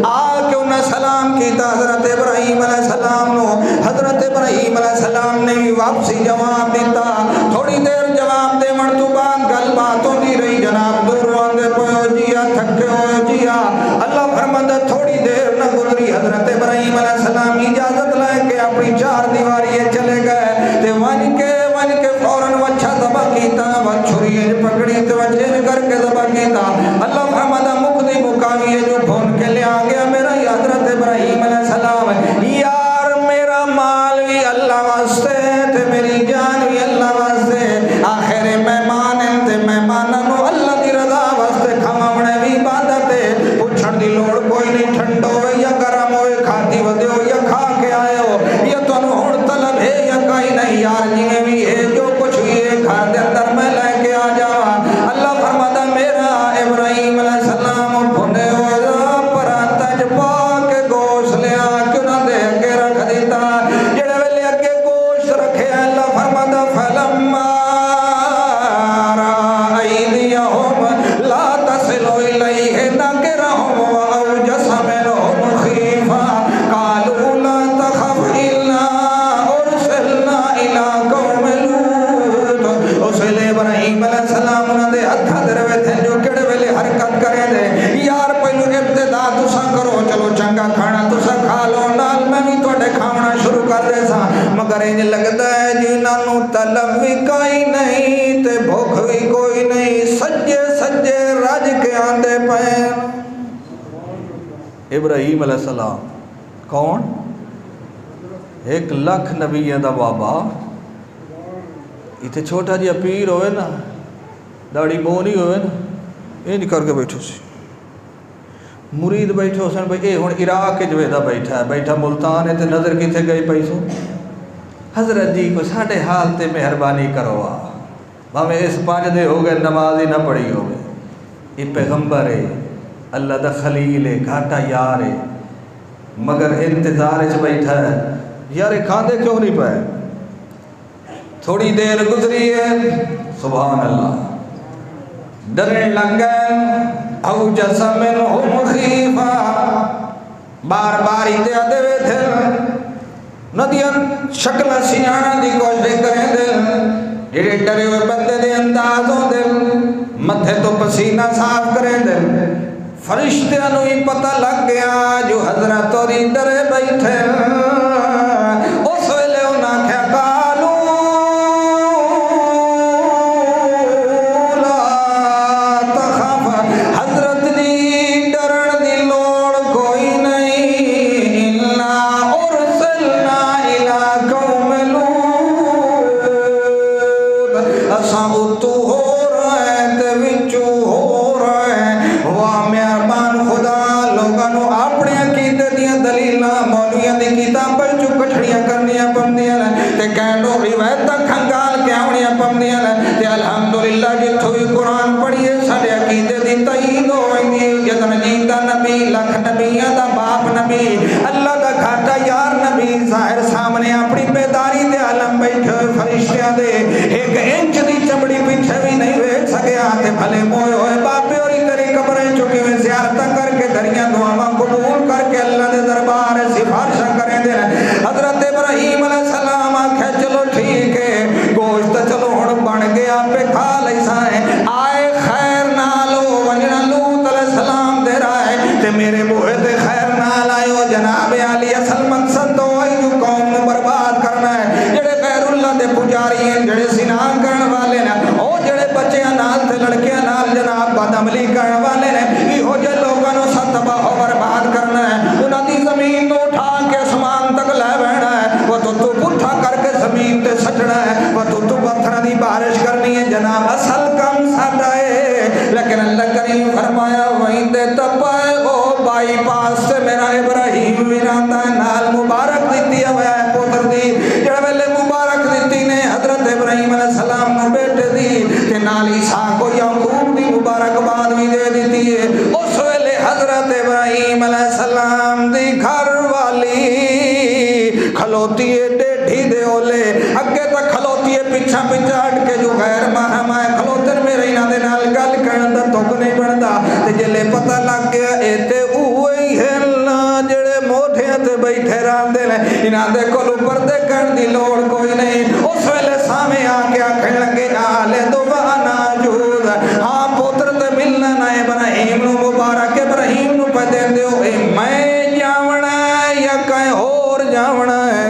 آ کے انہیں سلام کیتا حضرت ابراہیم علیہ السلام نو۔ حضرت ابراہیم علیہ السلام نے بھی واپسی جواب دیتا۔ تھوڑی دیر جواب دے من تو بعد گل باتوں دی رہی، جناب دور واندے پہو جیا، تھکے ہوئے جیا۔ اللہ فرماتا تھوڑی دیر نہ گزری، حضرت ابراہیم علیہ السلام اجازت لائے کہ اپنی چار دیواری چلے گئے، تے ون کے فوراً وچھا ذبح کیتا، وچھری پکڑی تے وچھر کر کے ذبح کیتا۔ اللہ فرماتا مقدی مقامی جو بھون کے لے آ گیا میرا حضرت ابراہیم علیہ السلام، یار میرا مال بھی اللہ واسطے تے میری جان بھی اللہ واسطے، آخر مہمان ہیں تے مہمانوں اللہ دی رضا واسطے کھاونے بھی عبادت ہے، پوچھن دی لوڑ کوئی نہیں، ٹھنڈ ہوئے یا گرم ہوئے، کھاتی ودے ہو یا کھا کے آئے ہو، یا تنہوں ہون طلب ہے یا کہیں نہیں، یار جی بھی ہے جو کچھ بھی ہے گھر دے اندر میں لے کے آ جاوا۔ اللہ فرماتا میرا ابراہیم علیہ السلام بھنے ہو پرا تج پا کے گوشت لیا کیوں نہ دے کے رکھ دیتا، جڑے ویلے اگے گوشت رکھے اللہ فرماتا فلما رأیدیہم لا تصل الیہ نکرہم واوجس منہم خیفہ قالوا لا تخف الا ارسلنا الی قوم لوط۔ اس ویلے ابراہیم علیہ السلام انہوں نے ہتھا دروے تھے جو کڑے ویلے حرکت کرے دے، یار پہلو ابتدا تسا کرو، چلو چنگا کھانا تسا کھا لو، نال میں بھی توڑے کھاونا شروع کر دے سا، مگر انج لگتا ہے جنہوں طلب بھی کوئی نہیں تے بھوک بھی کوئی نہیں، سجے سجے رج کے آندے پہ۔ ابراہیم علیہ السلام کون؟ 1,00,000 نبیوں دا بابا، اتنے چھوٹا جی پیر ہوئے نا، داڑھی بونی ہوئے نا، یہ نہیں کر کے بیٹھو سی، مرید بیٹھو سن بھئی اے ہن عراق جو دا بیٹھا ہے، بیٹھا ملتان ہے تے نظر کیتے گئی پیسو، حضرت جی کو ساڑھے حال تے مہربانی کرو آ، ہمیں اس 5 دے ہو گئے نماز ہی نہ پڑھی ہوئے، یہ پیغمبر ہے، اللہ دا خلیل ہے، گھاٹا یار ہے، مگر انتظار اچ بیٹھا ہے، یار کھاندے کیوں نہیں پائے؟ تھوڑی دیر گزری ہے، سبحان اللہ، ڈرنے لگ گئے، اوجس منہم خیفہ، بار بار ہی دے وے تھے، ندیاں شکل سیانا دی کوشش کریں دل، جڑے ڈرے ہوئے بندے دے اندازوں دل، متھے تو پسینہ صاف کریں دل، فرشتیاں نو ہی پتہ لگ گیا جو حضرت اور ڈرے بیٹھے، اس ویلے انہاں کیا قالوا لا تخف، حضرت جی ڈرن دی لوڑ کوئی نہیں، الا ارسلنا الی قوم لوط، اساں اتو ہو رہے تے وچو ہو رہے، واہ مہربان خدا لوگاں نو اپنے عقیدے دیاں دلیلاں مولویاں دی کتاب کھڑیاں کرنیاں پوندیاں تے کینڈو روایت کھنگال کے آونیاں پوندیاں تے الحمدللہ جتھوں بھی قرآن پڑھیے ساڈے عقیدے دی تائید ہوندی جدن جیندا نبی لکھ نبیاں دا باپ نبی اللہ دا گھاٹا یار نبی ظاہر سامنے اپنی بیداری دے عالم بیٹھے فرشتیاں دے ایک انچ دی چمڑی پیچھے بھی نہیں ویکھ سکیا تے بھلے موئے ہوئے باپے اور تیری قبریں چکی میں زیارتاں کر کے دریاں دعاواں قبول کر کے اللہ دے دربار سفارشاں کریں دے حضرت ابراہیم علیہ السلام آکھے چلو ٹھیک ہے گوشت چلو ہن بن گیا پہ کھا لیسائیں آئے خیر نالو ونجنا لوط علیہ السلام دے رائے تے میرے بوئے تے خیر نال آئیو جناب علی اصل مقصد تو آئی جو قوم نو برباد کرنا ہے جڑے غیر اللہ دے پجاری ہیں جڑے زنا کرن والے نے او جڑے بچیاں نال تے لڑکیاں نال جناب بد عملی کرن والے نے ایہو جے لوگاں نو سب تباہ و برباد کرنا ہے انہاں دی زمین تو اٹھا کے آسمان تک لے بیٹھنا ہے وہ تو پٹھا کر کے زمین تے سٹنا ہے وہ تو پتھراں دی بارش کرنی ہے جناب اصل کام ساڈا ہے لیکن اللہ کریم فرمایا وہیں تے تپائے او بائی پاس سے میرا ابراہیم ویراندا نال مبارک دتی ہے پتر دی جڑے ویلے مبارک دتی نے حضرت ابراہیم علیہ السلام نو بیٹے دی تے نال اسحاق کو یعقوب دی مبارکباد بھی دے دیتی ہے اس ویلے حضرت ابراہیم علیہ السلام دی گھر والی کھلوتی ہے ڈیڈھی دے اولے اگے تک کھلوتی ہے پیچھا پیچھا ہٹ کے جو غیر محرم ہے کھلوتن میرے انہاں دے نال گل کرن دا تک نہیں بندا تے جلے پتہ لگ گیا اے تے اوہی ہے جڑے موٹھیاں تے بیٹھے رہندے نے انہاں دے کول پردے کرن دی لوڑ کوئی نہیں اس ویلے سامنے آ کے آکھن لگے آلے دوانا جود ہاں پتر تے ملنا نہ ابراہیم نو مبارک ابراہیم نو پہ دین دیو اے میں جاونا ہے یا کہیں اور جاونا ہے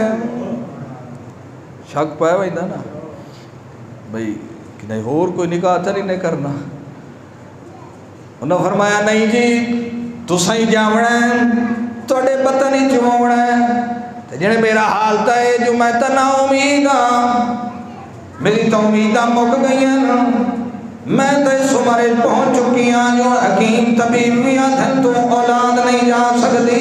شک پایا ویندا نا بھئی کہ نہیں اور کوئی نکاح تری نہیں کرنا انہوں فرمایا نہیں جی تو سہی جاونا ہے توڑے پتہ نہیں چواونا ہے جنہیں میرا حال تا ہے جو میں تا نا امید ہاں میری تو امیدہ مک گئی ہیں میں تے سمرے پہنچ چکی ہاں جو حکیم طبیب بھی آدھن تو اولاد نہیں جا سکتی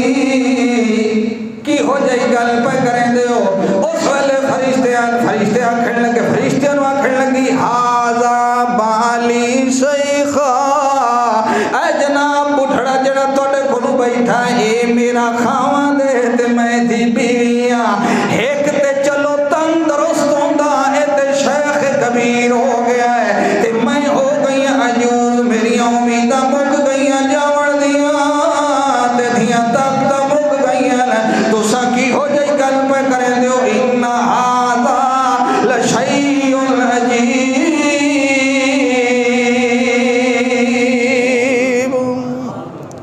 کی ہو جائی گل پہ کریں دے ہو اس ویلے فرشتے آکھن لگے فرشتے نو آکھن لگی حاضا بالی شیخا اے جناب بٹھڑا جڑا توڑے کھلو بیٹھا اے میرا خواہ دے تے میں دی بیویاں ایک تے چلو تندرست ہوندا اے تے شیخ کبیر ہو گیا ہے تے میں ہو گئی عجوز میری امیدہ مک گئی جاون دیاں تے دیاں تک تا مک گئی تو سا کی ہو جائی گل پہ کریں دیو انہا هذا لشیء عجیب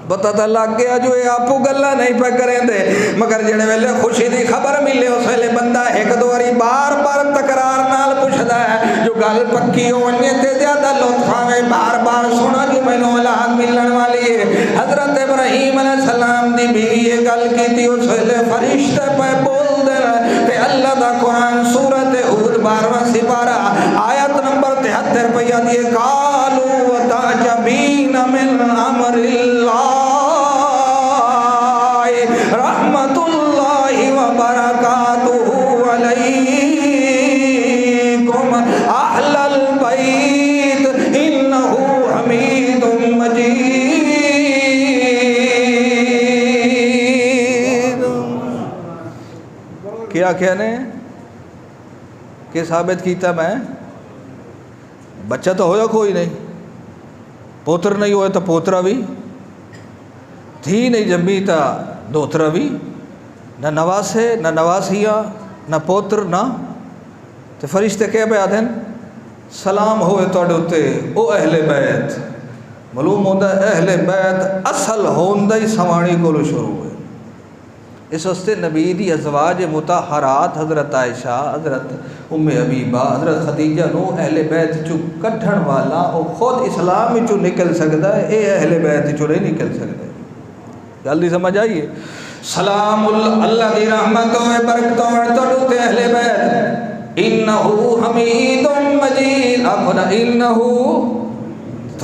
بتا لگ گیا جو یہ آپو گلہ نہیں پہ کریں دے مگر جڑے ویلے خوشی دی خبر ملے اس ویلے بندہ ایک دواری بار بار تکرار نال پوچھدا ہے جو گل پکی ہونی تے زیادہ لطفہ میں بار بار سنا جو میں نو اولاد ملن والی ہے حضرت ابراہیم علیہ السلام دی بیوی یہ گل کی تھی اس ویلے فرشتے پہ بول دے تے اللہ دا قرآن سورت ہود 12واں سپارہ آیت نمبر 73 پہ دیے قالوا وتعجبین من امر اللہ رحمت اللہ وبرکاتہ علیکم اہل البیت انہ حمید مجید کیا کہنے کہ ثابت کیتا میں بچہ تو ہویا کوئی نہیں پوتر نہیں ہوئے تو پوترا بھی تھی نہیں جنبی تا دوترا بھی نہ نواسے نہ نواسیاں نہ پوتر نہ تو فرشتے کہہ پہ آدھیں سلام ہوئے توڑے ہوتے او اہل بیت معلوم ہوتا ہے اہل بیت اصل ہوندہ ہی سوانی کو لو شروع ہوئے اس واسطے نبی دی ازواج مطہرات حضرت عائشہ حضرت ام حبیبہ حضرت خدیجہ نو اہل بیت چو کٹھن والا او خود اسلام چو نکل سکتا ہے اے اہل بیت چو نہیں نکل سکتا ہے جلدی سمجھ آئیے سلام اللہ دی رحمتوں میں برکتوں میں توڑتے اہل بیت انہو حمید مجید اپنا انہو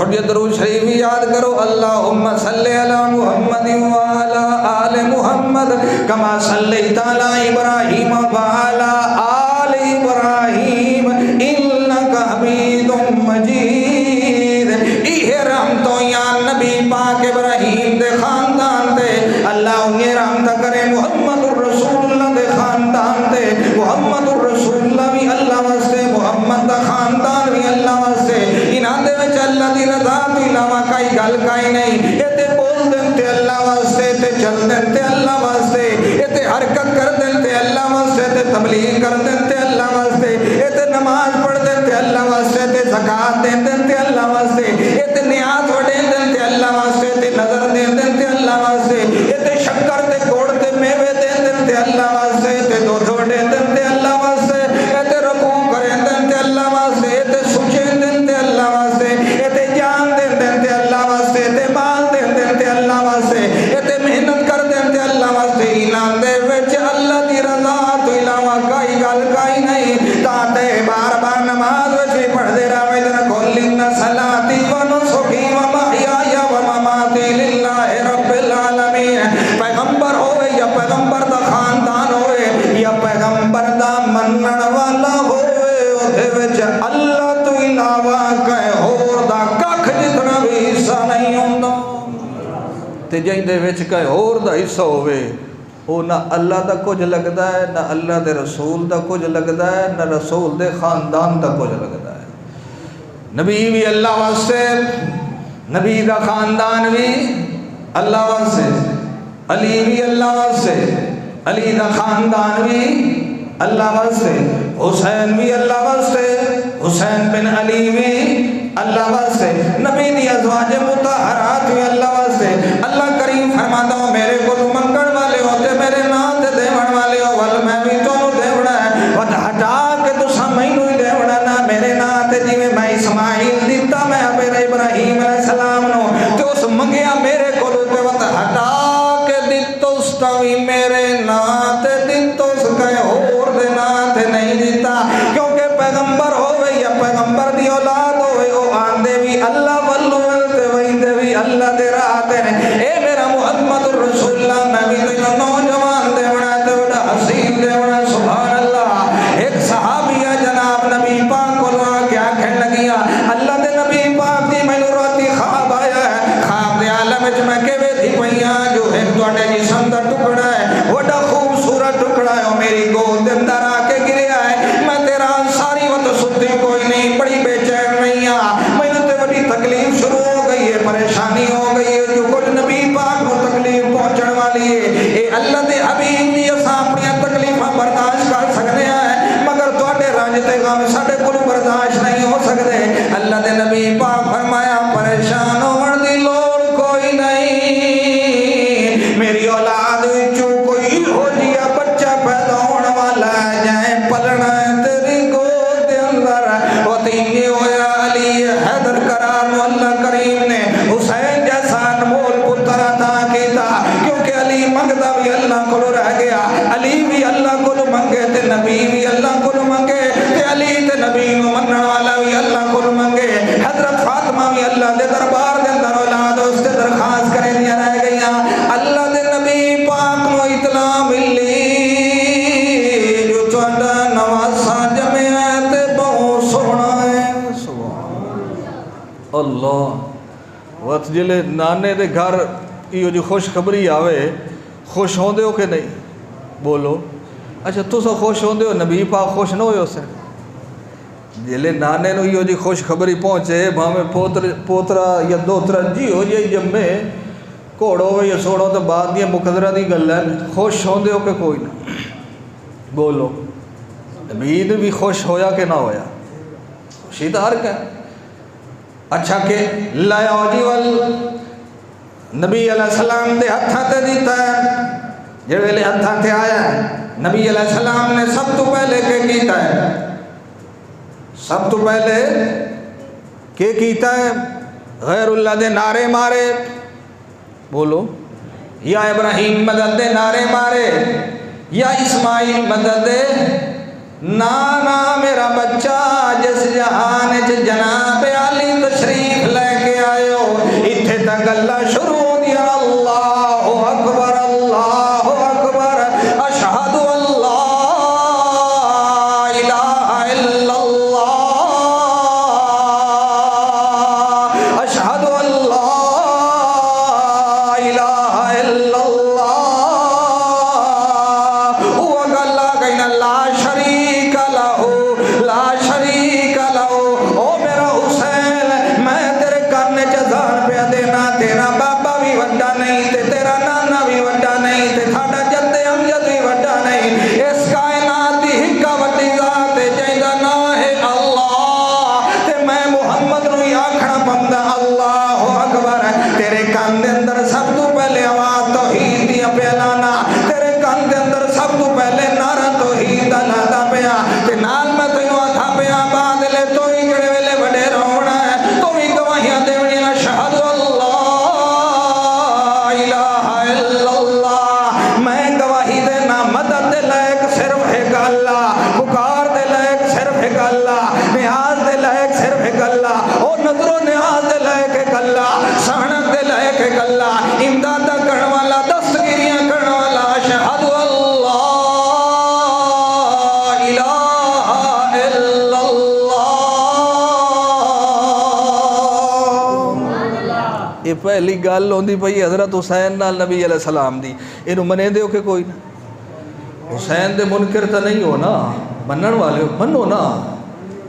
تھوڑی درود شریف یاد کرو. اللہم صلی علی محمد وعلی آل محمد کما صلیت علی ابراہیم وعلی آل ابراہیم انک حمید مجید. یہ رحمتوں یا نبی پاک ابراہیم دے خاندان تے اللہ انہیں رحمت کرے. محمد الرسول اللہ دے خاندان تے محمد الرسول اللہ بھی اللہ واسطے, محمد دا خاندان بھی اللہ واسطے. انہاں دے وچ اللہ دی رضا تو علاوہ کئی گل کئی نہیں. اے تے بول دین تے اللہ واسطے, تے چل دین تے اللہ واسطے, اے تے حرکت کر دین تے اللہ واسطے, تے تبلیغ کر دین تے اللہ واسطے, اے تے نماز پڑھ دین تے اللہ واسطے, تے زکات دین تے اللہ واسطے, اے تے نیاز وڈین دین تے اللہ واسطے, تے نظر دین تے اللہ واسطے, اے تے شکر تے گوڑ تے میوے دین تے اللہ واسطے, تے دودھ وڈین تے اللہ واسطے, اے تے رکوع کرین تے اللہ واسطے, اے تے سجدے تے اللہ واسطے, اے تے جان دین تے اللہ واسطے, تے مال دین تے اللہ واسطے, اے تے محنت کر دین تے اللہ واسطے. انہاں دے وچ اللہ دی رضا تو علاوہ کئی گل کئی نہیں. تاں تے بار بار نماز وچ پڑھ دے رہے تے کل ان صلاتی و نسکی و محیای و مماتی للہ رب العالمین. پیغمبر ہوئے یا پیغمبر دا خاندان ہوئے یا پیغمبر دا منن والا ہوئے, اودے وچ اللہ تو علاوہ کہیں ہور دا ککھ جتنا بھی حصہ نہیں ہوندا. تے جہیں دے وچ کہیں ہور دا حصہ ہوئے وہ نہ اللہ دا کچھ لگدا ہے, نہ اللہ دے رسول دا کچھ لگدا ہے, نہ رسول دے خاندان دا کچھ لگدا ہے. نبی بھی اللہ واسطے, نبی دا خاندان بھی اللہ واسطے, علی بھی اللہ واسطے, علی دا خاندان بھی اللہ واسطے, حسین بھی اللہ واسطے, حسین بن علی بھی اللہ واسطے, نبی دی ازواج مطہرات بھی اللہ واسطے. اللہ کریم فرماتا ہوں میرے کو منگن والے ہوتے میرے نام تے دیون والے ہو, ول میں بھی تانوں دیونا ہے, ود ہٹا کے تساں مینوں ہی دیونا نہ میرے نام تے. جویں میں اسماعیل دتا میں میرے ابراہیم علیہ السلام نو تے اس منگیا میرے کولوں تے ود ہٹا کے دتو اس تاوی میرے نام تے دتو اس کہے ہور دے نام تے نہیں دتا. کیونکہ پیغمبر ہوے یا پیغمبر دی اولاد ہوے او آندے بھی اللہ والو تے ویندے بھی اللہ دے راہ تے. اے میرا محمد الرسول اللہ میں بھی تینوں نوجوان دیونا تے بڑا حسین دیونا. سبحان اللہ. ایک صحابی ہے جناب نبی پاک کو کیا کہنے لگیا, اللہ دے نبی پاک دی مینوں راتی خواب آیا ہے, خواب دے عالم وچ میں کیویں تھی پئیاں جو ایک تواڈے جسم دا ٹکڑا ہے, بڑا خوبصورت ٹکڑا ہے, او میری گود دے اندر آ کے گریا ہے. میں تیرا ساری وقت ستی کوئی نہیں, بڑی بے چین نہیں آ, مینوں تے بڑی تکلیف شروع ہو گئی ہے, پریشانی ہو گئی ہے, جو کچھ نبی پاک کو تکلیف پہنچن والی ہے. اے اللہ دے حبیب دی اساں اپنی تکلیفاں برداشت کر سکدے ہیں, مگر تواڈے رنج تے غم ساڈے کول برداشت نہیں ہو سکدے. اللہ دے نبی پاک فرمایا پریشان ہون دی لوڑ کوئی نہیں, میری اولاد وچوں کوئی ہو جیا بچہ پیدا ہون والا ہے, جائیں پلنا ہے تیری گود دے اندر. او تینے ہویا علی حیدر قرار نو اللہ کریم نے حسین جیسا انمول پتر عطا کیتا, کیونکہ علی منگدا بھی اللہ کولو رہ گیا, علی بھی اللہ کولو منگے تے نبی بھی اللہ کولو منگے, تے علی تے نبی نو منن والا بھی اللہ کولو منگے. حضرت فاطمہ بھی اللہ دے دربار دے اندر اولاد اس تے درخواست کرے دیا رہ گئیاں. اللہ دے نبی پاک نو اطلاع ملی جو تہاڈا نواسا جمیا تے بہت سوہنا ہے. سبحان اللہ. وقت جلے نانے دے گھر ایو جو خوشخبری آوے خوش ہوندے ہو کہ نہیں؟ بولو. اچھا تسا خوش ہوندے ہو, نبی پاک خوش نہ ہوئے اسے جلے نانے نو ایو جی خوشخبری پہنچے, بھاویں پوترا یا دوترا جی ہو جائے جمے گھوڑو ہوئے یا سوڑو تو بعد دیا مقدرہ دی گل ہے, خوش ہوندے ہو کہ کوئی نہ؟ بولو. نبی بھی خوش ہویا کہ نہ ہویا؟ خوشی تو ہر کہ اچھا کہ لایا جی وال نبی علیہ السلام دے ہتھاں تے دیتا ہے, جڑے ویلے ہتھاں تے آیا ہے نبی علیہ السلام نے سب تو پہلے کہ کیتا ہے, سب تو پہلے کہ کیتا ہے غیر اللہ دے نعرے مارے. بولو. یا ابراہیم مدد دے نعرے مارے, یا اسماعیل مدد دے, نانا میرا بچہ جس جہان چ جناب علی تشریف لے کے پہلی گل ہوندی پئی حضرت حسین نال نبی علیہ السلام دی، اینو منے دیو کہ کوئی نہ؟ حسین دے منکر تو نہیں ہو نا، منن والے ہو، منو نا۔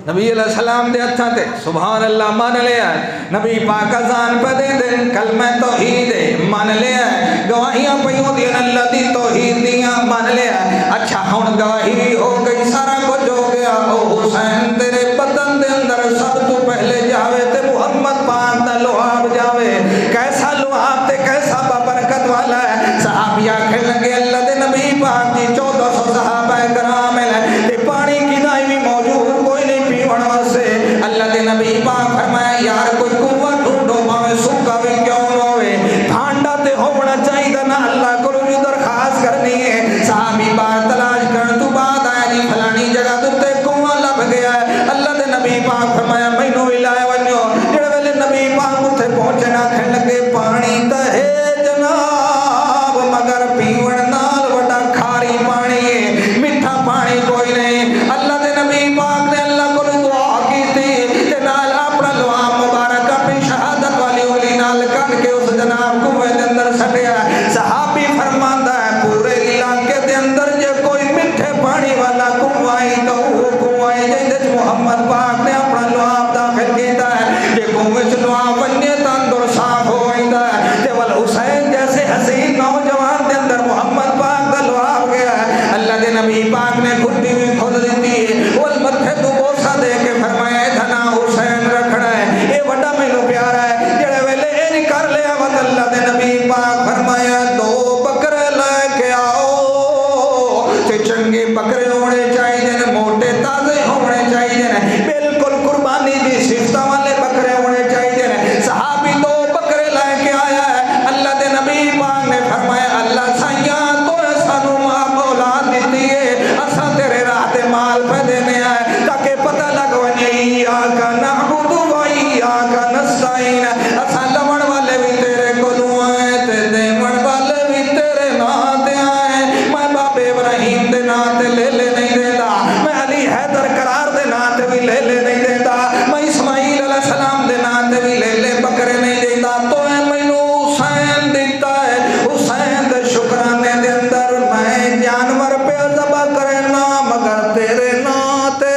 نبی علیہ السلام دے ہتھاں تے سبحان اللہ مان لیا، نبی پاک اذان پہ دے دن کلمہ توحید مان لیا، گواہیاں پیوں دین اللہ دی توحید دیاں مان لیا۔ اچھا ہن گواہی ہو گئی، سارا کچھ ہو گیا، او حسین تیرے بدن دے اندر سب تو پہلے جاوے تے محمد پاک دا لعاب جاوے، کیسا لعاب تے کیسا بابرکت والا ہے۔ صحابی آکھن لگے اللہ دے نبی پاک دی 1400 صحابہ کرام ہیں تے پانی کی دائی بھی موجود کوئی نہیں پیون واسطے۔ اللہ دے نبی پاک فرمایا یار کوئی کنواں ڈھونڈو باویں سکا بھی کیوں نہ ہوئے، بھانڈا تے ہونا چاہیے نا، اللہ کو بھی درخواست کرنی ہے۔ صحابی بار تلاش کرن تو بعد آیا جی فلانی جگہ تے کنواں لب گیا ہے۔ اللہ دے نبی پاک فرمایا مینوں بھی لائے ونجو، جڑے ویلے نبی پاک اوتھے پہنچے نہ کہن لگے پانی تے ہے جناب مگر پیون نال وڈا کھاری پانی ہے، میٹھا پانی کوئی نہیں۔ اللہ دے نبی پاک نے اللہ کو دعا کی تھی تے نال اپنا لعاب مبارک اپنی شہادت والی انگلی نال کڈ کے اس جناب کنویں دے اندر سٹیا۔ صحابی فرماندا ہے پورے علاقے دے اندر جے کوئی میٹھے پانی والا کنواں ہی تو وہ کنواں ہے جے محمد پاک نے اپنا لعاب داخل کیتا ہے، جے کنویں وچ لعاب ونجے تاں اندر صاف ہو ویندا ہے تے ول حسین جیسے حسین نوجوان دے اندر محمد پاک دا لعاب گیا ہے۔ اللہ دے نبی پاک نے گھٹی بھی کھول دیتی ہے، ول متھے تو بوسا دے کے فرمایا اے دھنا حسین رکھنا ہے، اے وڈا مینوں پیارا ہے، جڑے ویلے اے نہیں کر لیا ود اللہ دے نبی پاک فرمایا 2 بکرے لے کے آؤ تے چنگے بکرے ہونے چاہیے، موٹے تازے ہونے چاہیے، بالکل قربانی دی صفتاں والے بکرے ہونے چاہیے۔ صحابی 2 بکرے لے کے آیا ہے، اللہ دے نبی پاک نے فرمایا اللہ سائیاں تو سانو ماں اولاد دیتی ہے، اساں تیرے راہ تے مال پہ دینے آئے تاکہ پتہ لگ ونجے ایاک نعبد و ایاک نستعین، اساں لمن والے بھی تیرے کولوں آئے تے دیون والے بھی تیرے نام تے آئے۔ میں باب ابراہیم دے نام تے لے لے نہیں دیندا، میں علی حیدر قرار دے نام تے بھی لے لے نہیں دیندا، میں اسماعیل علیہ السلام دے نام تے بھی لے لے بکرے نہیں دیندا، تو اے مینوں حسین دیتا ہے، حسین دے شکرانے دے اندر میں جانور پہ ذبح کرنا مگر تیرے نام تے۔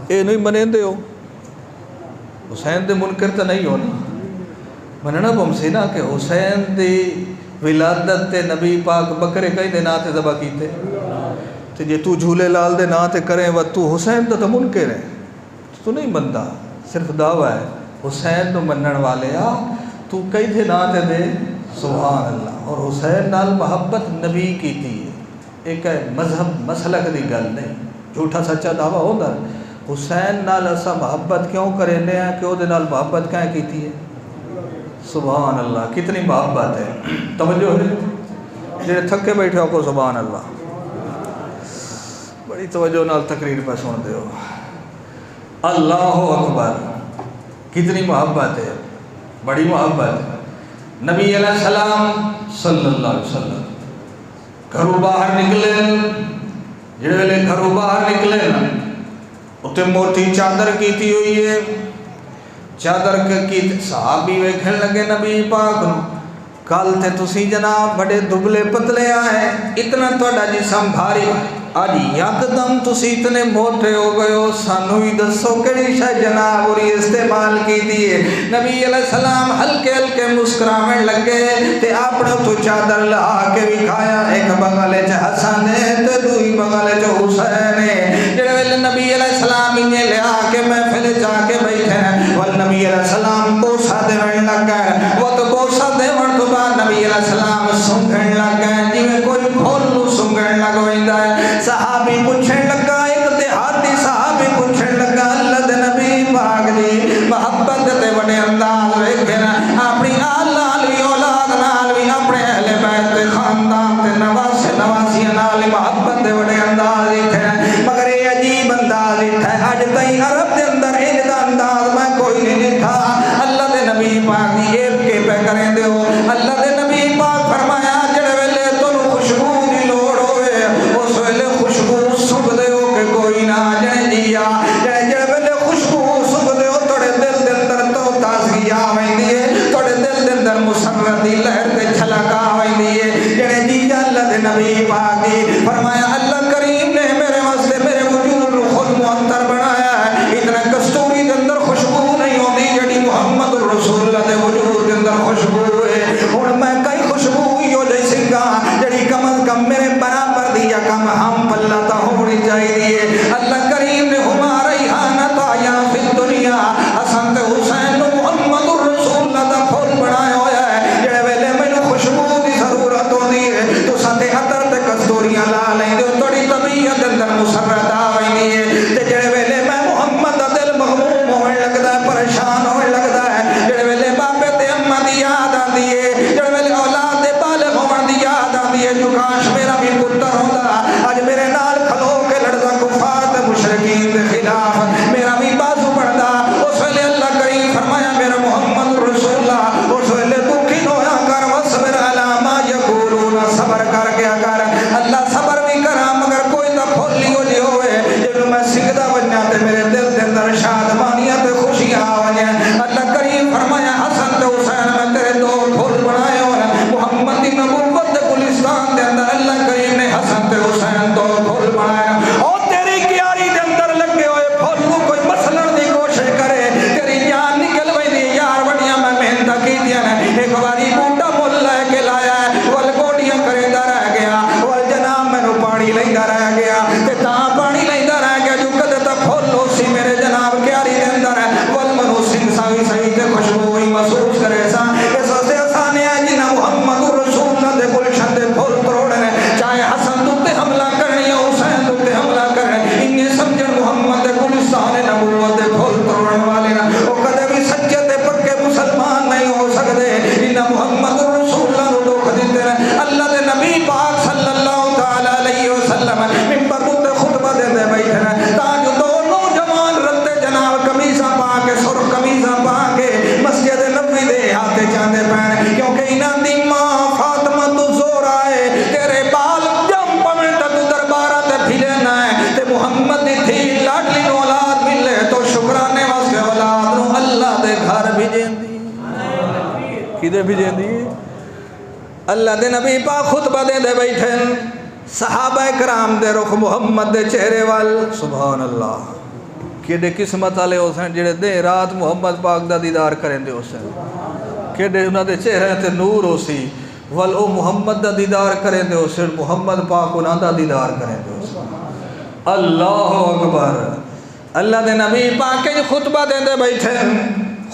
اے نہیں منے دے ہو حسین دے منکر تے نہیں ہونا، مننا بمسی نا کہ حسین دی ولادت تے نبی پاک بکرے کہیں دے نام تے ذبح کیتے تے جے تو جھولے لال دے نام تے کریں و تو حسین تو منکر ہے، تو نہیں مندا، صرف دعویٰ ہے۔ حسین تو منن والے آ تو کئی دے نام تے دے سبحان اللہ، اور حسین نال محبت نبی کیتی ہے، ایک ہے مذہب مسلک دی گل نہیں، جھوٹا سچا دعویٰ ہوتا ہے۔ حسین نال اسا محبت کیوں کریں ہیں کہ وہ دے نال محبت کہیں کیتی ہے؟ سبحان اللہ، کتنی محبت ہے، توجہ ہے جڑے تھکے بیٹھے ہو کو سبحان اللہ، بڑی توجہ نال تقریر پہ سن دے ہو، اللہ اکبر، کتنی محبت ہے، بڑی محبت ہے۔ نبی علیہ السلام صلی اللہ علیہ وسلم گھروں باہر نکلے، جڑے ویلے گھروں باہر نکلے نا اتے موٹی چادر کیتی ہوئی ہے، چادر کی صحابی ویکھن لگے نبی پاک نو، کل تے تسی جناب بڑے دبلے پتلے آئے، اتنا تہاڈا جسم بھاری، آج یکدم تسی اتنے موٹے ہو گئے ہو، سانو ہی دسو کیڑی شے جناب اور استعمال کیتی ہے۔ نبی علیہ السلام ہلکے ہلکے مسکراون لگے تے اپنے تو چادر لا کے وکھایا، ایک بغل وچ حسن ہے تے دوئی بغل وچ حسین ہے، جڑے ویلے نبی علیہ السلام انہیں لیا کے محفل جا کے بیٹھے ول نبی علیہ السلام بوسا دیون لگا، وہ تو بوسا دیون تو بعد نبی علیہ السلام سونگھن لگا جویں کوئی پھول نوں سونگھن لگ ویندا ہے۔ صحابی پوچھن لگا، ایک دیہاتی صحابی پوچھن لگا اللہ دے نبی پاک دی محبت تے بڑے انداز ویکھے نا، اپنی آل نال وی اولاد نال وی اپنے اہل بیت تے خاندان تے نواسیاں نال محبت تے بڑے انداز ویکھے، مگر یہ عجیب انداز ہے، اج تائیں عرب دے اندر انج دا انداز میں کوئی نہیں دیکھا۔ اللہ دے نبی پاک دی ایب کے پہ کریں دے ہو، اللہ دے نبی پاک فرمایا جڑے ویلے تانوں خوشبو دی لوڑ ہوئے اس ویلے خوشبو سب دے ہو کہ کوئی نہ جائے جیا، جڑے ویلے خوشبو سب دے ہو تھوڑے دل دے اندر تو تازگی آ ویندی ہے، ہونی چاہیے. اللہ کریم نے ہمارا ریحانت آیا فی دنیا حسن تے حسین نو محمد رسول اللہ دا پھول بنایا ہویا ہے. جڑے ویلے مینوں خوشبو دی ضرورت ہوندی ہے تو ساتے عطر تے کستوریاں لا لیندے ہو, تھوڑی طبیعت اندر مسرت آ ویندی ہے. تے جڑے ویلے میں محمد دا دل مغموم ہون لگدا ہے, پریشان ہون لگدا ہے, جڑے ویلے بابے تے اما دی یاد آندی ہے, جڑے ویلے اولاد دے بالغ ہون دی یاد آندی ہے, جو کاش میرا بھی پتر ہوندا اج میرے نال کھلو کے لڑدا کفار تے مشرکین دے خلاف, میرا بھی بازو بڑھدا. اس ویلے اللہ کریم فرمایا میرا محمد رسول اللہ اس ویلے دکھی ہویا کر وصبر علی ما یقولون, صبر کر کے اگر اللہ صبر بھی کراں مگر کوئی تا پھولی ہو جی ہوئے جدوں میں سنگدا بنیا تے میرے دل دے اندر شادمانیاں تے خوشیاں آ ونجاں. اللہ کریم فرمایا حسن تے حسین میں تیرے دو پھول بنائے ہون. محمد دی نبوت دے گلستان دے اندر اللہ کریم نے حسن تے حسین دو پھول بنائے. او تیری کیاری دے اندر لگے ہوئے پھول نو کوئی مسلن دی کوشش کرے تیری جان نکل ویندی یار. بڑیاں میں محنت کیتیاں نے, ایک واری بوٹا مول لے کے لایا ہے, ول گوڈیاں کریندا رہ گیا, ول جناب مینوں پانی لیندا رہ گیا تے تاں پانی لیندا رہ گیا جو کدے تک پھول لو سی میرے جناب کیاری دے اندر ہے. ول منو سنگ ساوی سہی تے خوشبو ہی محسوس کرے سا. اس سے آسان ہے جنہ محمد رسول اللہ دے گلشن دے پھول تروڑنے, چاہے حسن تے حملہ کرنی یا حسین تے حملہ کرنی, انہیں سمجھن محمد دے گلستان نبوت دے پھول تروڑن والے نا او کدے بھی سچے تے پکے مسلمان نہیں ہو سکدے. انہاں محمد رسول اللہ نو دکھ دتے نے. اللہ دے نبی پاک صلی اللہ تعالی علیہ وسلم منبر تے خطبہ دیندے بیٹھے نے تاں جو دو نوجوان رتے جناب قمیصاں پا کے سر قمیصاں پا کے مسجد نبوی دے ہاتھ چاندے پین, کیونکہ انہاں دی ماں فاطمہ تو زہرا ہے تیرے بال جم پویں تے تو درباراں تے پھرے نہ ہے تے محمد دی تھی لاڈلی نو اولاد ملے تو شکرانے واسطے اولاد نو اللہ دے گھر بھیجیندی. کدے بھیجیندی؟ اللہ دے نبی پاک خطبہ دے دے بیٹھے, صحابہ کرام دے رخ محمد دے چہرے وال. سبحان اللہ, کیڑے قسمت والے ہو سن جڑے دے رات محمد پاک دا دیدار کریں دے ہو سن, کیڑے انہاں دے چہرے تے نور ہو سی, ول او محمد دا دیدار کریں دے ہو سن, محمد پاک انہاں دا دیدار کریں دے ہو سن. اللہ اکبر. اللہ دے نبی پاک کے خطبہ دے دے بیٹھے,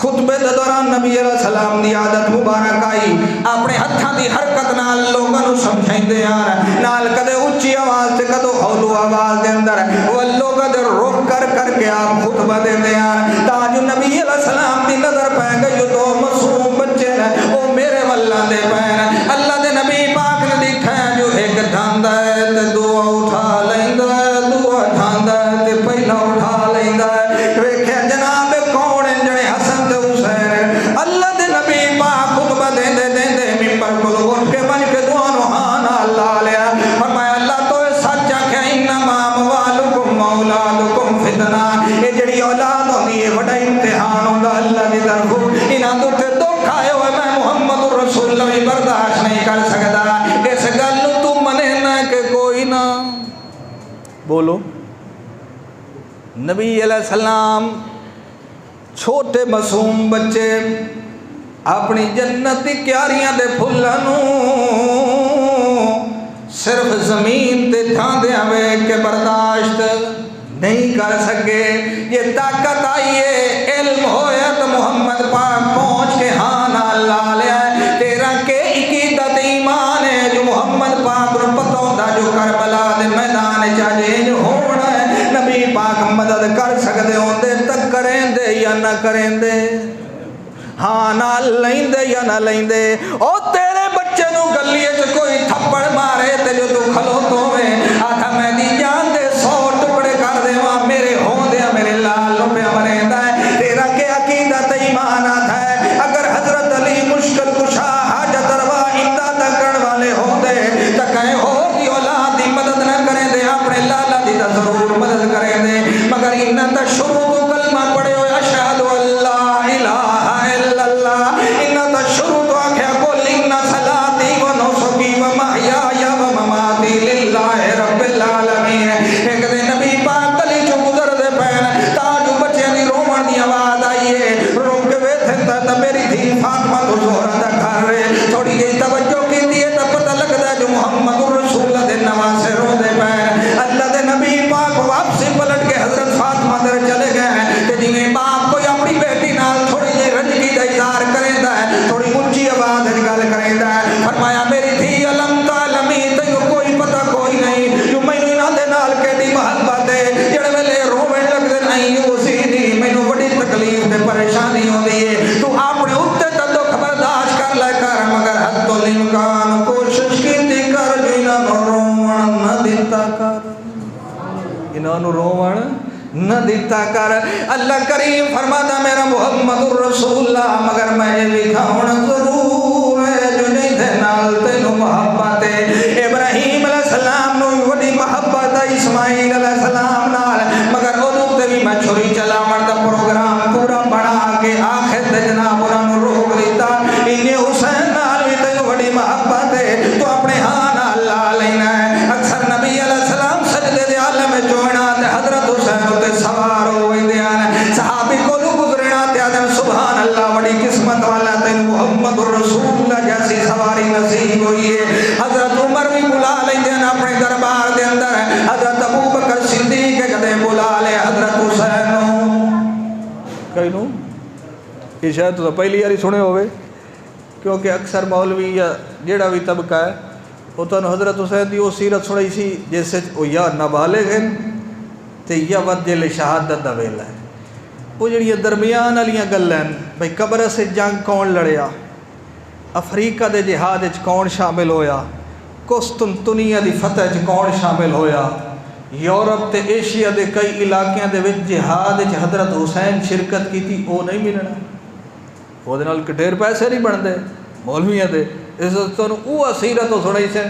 خطبے دے دوران نبی علیہ السلام دی عادت مبارک آئی اپنے ہتھاں دی حرکت نال لوگاں نو سمجھائندے یار نال کدے اونچی آواز تے کدے ہولو آواز دے اندر وہ لوگاں دے رخ کر کر کے آپ خطبہ دیندے یار تاں جو نبی علیہ السلام دی نظر پے گئی دو معصوم بچے نے او میرے ولاں دے پین. اللہ دے نبی پاک نے دیکھا جو ایک ڈھاندا ہے تے دعا اٹھا لیندا ہے, دعا ڈھاندا ہے تے پہلا اٹھا لیندا ہے. ویکھیا جناب کون جڑے حسن تے حسین. اللہ دے نبی پاک خطبہ دیندے دیندے منبر کولوں اٹھ کے بن کے دعا نو ہاں نال لا لیا. فرمایا اللہ تو سچ آکھیا انما اموالکم اولادکم فتنہ, اے جڑی اولاد ہوندی ہے بڑا امتحان ہوندا اللہ دی طرفوں. انہاں دے تے دکھ آئے ہوئے میں محمد رسول اللہ بھی برداشت نہیں کر سکدا. اس گل نو تو منے نہ کہ کوئی نہ بولو. نبی علیہ السلام چھوٹے معصوم بچے اپنی جنت دی کیاریاں دے پھلاں نو صرف زمین تے تھاندیاں ویکھ کے برداشت نہیں کر سکے. یہ طاقت آئی ہے, علم ہویا تو محمد پاک پہنچ کے ہاں نال لا لیا. تیرا کے عقیدت ایمان ہے جو محمد پاک نو پتہ ہوندا جو کربلا دے میدان چ جے ہونا ہے نبی پاک مدد کر سکدے ہوندے تک کریں دے یا نہ کریں دے, ہاں نال لیندے یا نہ لیندے. او تیرے بچے نو گلی وچ کوئی تھپڑ مارے تے جو تو کھلوتا ہوے آکھا میں دی جان دے 100 ٹکڑے کر دیواں میرے ہوندے میرے لال نو پہ مریندا ہے. تیرا کہ عقیدت ایمان آتا ہے. اگر حضرت علی مشکل کشا حاجت روا امداد کرن والے ہوندے تے کہیں ہو دی اولاد دی مدد نہ کریں دے اپنے لالا دی تے ضرور مدد کریں دے, مگر انہاں دا شروع تو کلمہ پڑھے ہوئے اشہد اللہ الہ الا اللہ. انہاں دا شروع تو آکھیا قل ان صلاتی و نسکی و محیای و انہوں رومن نہ دیتا کر. اللہ کریم فرماتا میرا محمد الرسول اللہ مگر میں یہ لکھاؤں ضرور ہے جو نہیں تھے نال تینوں محبت ہے. ابراہیم علیہ السلام نو وڈی محبت ہے اسماعیل علیہ السلام نال مگر ادو تے بھی میں چھری چلاون دا پروگرام پورا بنا کے آخر تے جناب انہاں نو روک دیتا. انہیں حسین نال بھی تینوں وڈی محبت ہے تو اپنے ہاں نال لا لینا ہے. اکثر نبی علیہ السلام سجدے دے عالم چوئنا تے حضرت حسین تے سوار ہوئے دیان صحابی کو لو گزرنا تے آدم سبحان اللہ وڈی قسمت والا تین محمد الرسول اللہ جیسی سواری نصیب ہوئی ہے. حضرت عمر بھی بلا لیندے ہیں اپنے دربار دے اندر. حضرت ابو بکر صدیق کدے بلا لے حضرت حسین کئی نو یہ شاید تو پہلی بار سنے ہوئے کیونکہ اکثر مولوی یا جیڑا بھی طبقہ ہے وہ تو حضرت حسین دی وہ سیرت سنائی سی جیسے وہ یا نابالغ ہیں تے یا ودل شہادت دا ویلا ہے. وہ جڑی درمیان والیاں گلاں ہیں بھئی قبر سے جنگ کون لڑیا, افریقہ دے جہاد وچ کون شامل ہویا, قسطنطنیہ دی فتح وچ کون شامل ہویا, یورپ تے ایشیا دے کئی علاقیاں دے وچ جہاد وچ حضرت حسین شرکت کیتی او نہیں ملنا. وہ دے نال ڈھیر پیسے نہیں بندے مولویاں دے اس تو او سیرت تو سنائی سے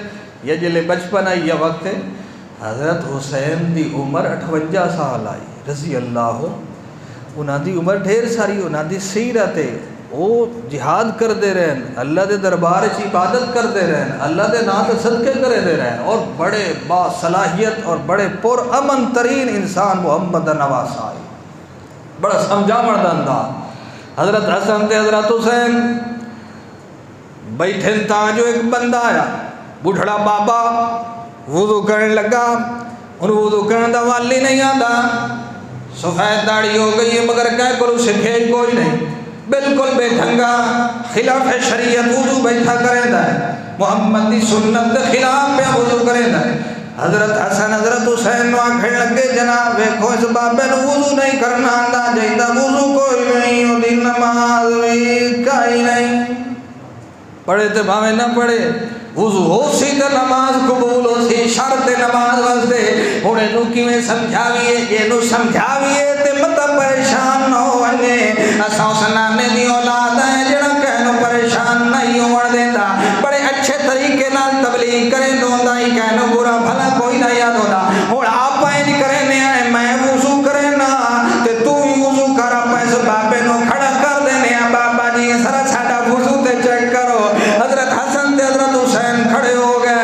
یا جلے بچپن آئی یا وقت ہے. حضرت حسین دی عمر 58 سال آئی رضی اللہ. انہاں دی عمر ڈھیر ساری انہاں دی سیرت ہے وہ جہاد کر دے رہے ہیں اللہ دے دربار چ عبادت کر دے رہے ہیں اللہ دے نام تے صدقے کرے دے رہے ہیں اور بڑے با صلاحیت اور بڑے پر امن ترین انسان محمد نواز آئے بڑا سمجھاون دا انداز. حضرت حسن تے حضرت حسین بیٹھن تا جو ایک بندہ آیا بڑھڑا بابا وضو کرنے لگا ان وضو کرنے دا والی نہیں آتا سفید داڑھی ہو گئی ہے مگر کہہ کرو سکھے کوئی نہیں بالکل بے ڈھنگا خلاف شریعت وضو بیٹھا کریں دا ہے محمد دی سنت دے خلاف پہ وضو کریں دا ہے. حضرت حسن حضرت حسین نو آکھن لگے جناب ویکھو اس بابے نو وضو نہیں کرنا آندا جائیدا وضو کوئی نہیں او دی نماز بھی کائی نہیں پڑھے تے بھاویں نہ پڑھے وضو ہو سی تے نماز قبول ہو سی شرط نماز واسطے. ہن اینو کیویں سمجھاویے اینو سمجھاویے تے مت پریشان نہ ہونے. اساں اس نانے دی اولاد ہے جڑا کہنو پریشان نہیں ہون دیندا بڑے اچھے طریقے نال تبلیغ کریں دوندا ہی کہنو برا بھلا کوئی نہ یاد ہوندا. ہن آپ انج کرنے آئے میں وضو کرنا تے تو ہی وضو کر اس بابے نو کھڑا کر دینے آ بابا جی سارا ساڈا وضو تے چیک کرو. حضرت حسن تے حضرت حسین کھڑے ہو گئے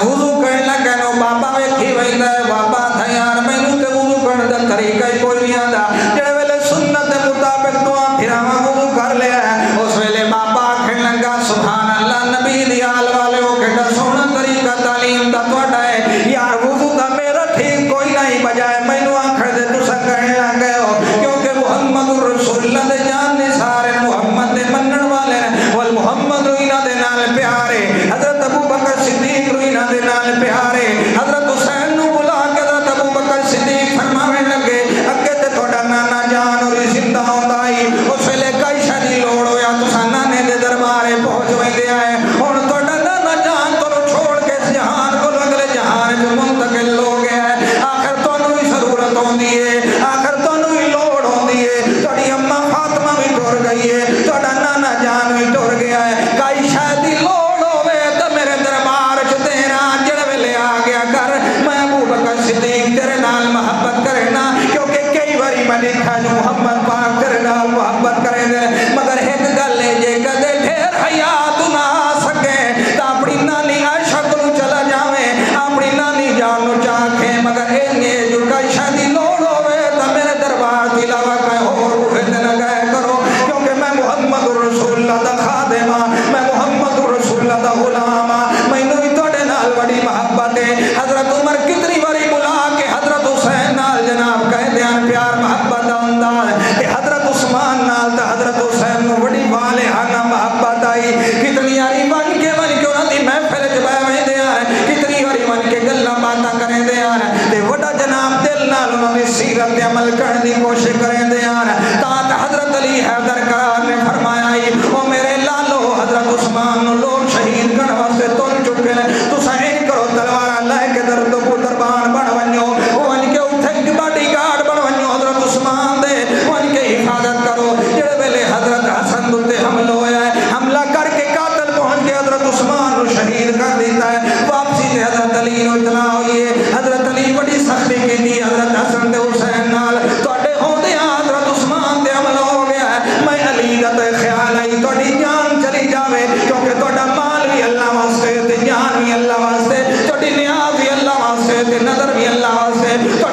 وضو کرنے لگے نو بابا ویکھی ویندا ہے بابا تھا یار مینوں تے وضو کرن دا طریقہ ہی کوئی نہیں آندا جڑے ویلے سنت دے مطابق تو پھراواں وضو کر لیا اس ویلے بابا آکھن لگا سبحان اللہ نبی دی آل والے او کیڑا سوہنا طریقہ تعلیم دا تہاڈا ہے یار وضو دا میرا ٹھیک کوئی نہیں بجائے مینوں آکھن دے تساں کہنے لگ گئے ہو کیونکہ محمد الرسول اللہ دے جان نے سارے محمد دے منن والے ول محمد انہاں دے نال پیارے. حضرت ابو بکر صدیق انہاں دے نال پیارے. حضرت حسین نو بلا کے حضرت ابو بکر صدیق فرماون لگے اگے تے تہاڈا نانا جان اور زندہ ہوندا ہی اس ویلے کئی شے دی لوڑ ہویا تساں نانے دے دربارے پہنچ ویندے آئے ہن تہاڈا نانا جان تانوں چھوڑ کے اس جہان کو اگلے جہان وچ منتقل ہو گیا ہے. آخر تانوں بھی ضرورت ہوندی ہے آخر تانوں بھی لوڑ ہوندی ہے. تہاڈی اماں فاطمہ بھی ٹر گئی ہے تہاڈا نانا جان بھی ٹر گیا ہے کئی شے دی لوڑ ہوے تے میرے دربار وچ تیرا جڑے ویلے آ گیا کر میں ابو بکر صدیق تیرے نال محبت کرنا کیونکہ کئی باری میں دیکھا جو محمد پاک تیرے نال محبت کرے دے مگر ایک گل ہے جے کدے ڈھیر حیا تو نہ آ سکے تے اپنی نانی عائشہ کول چلا جاویں اپنی نانی جان نو چاکھے مگر اینے جو کئی شے دی لوڑ ہوے تے میرے دربار دی علاوہ کوئی ہور بوہے تے نہ گئے کرو کیونکہ میں محمد رسول اللہ دا خادم ہاں میں محمد رسول اللہ دا غلام ہاں مینوں بھی تہاڈے نال بڑی محبت ہے. حضرت عمر کتنی باری بلا کے حضرت حسین نال جناب کہہ دیان پیار محبت دا انداز تے حضرت عثمان نال تے حضرت حسین نو بڑی والہانہ محبت آئی. کتنی باری بن کے انہاں دی محفل وچ بیٹھ ویندے ہیں کتنی باری بن کے گلاں باتاں کریندے ہیں تے وڈا جناب دل نال انہاں دی سیرت تے عمل کرن دی کوشش کریندے ہیں. تا حضرت علی حیدر کرار نے فرمایا او میرے لالو حضرت عثمان نو لوگ شہید کرن واسطے تل چکے ہیں تساں این کرو تلوار لے کے درد کو دربان بن ونجو او ان کے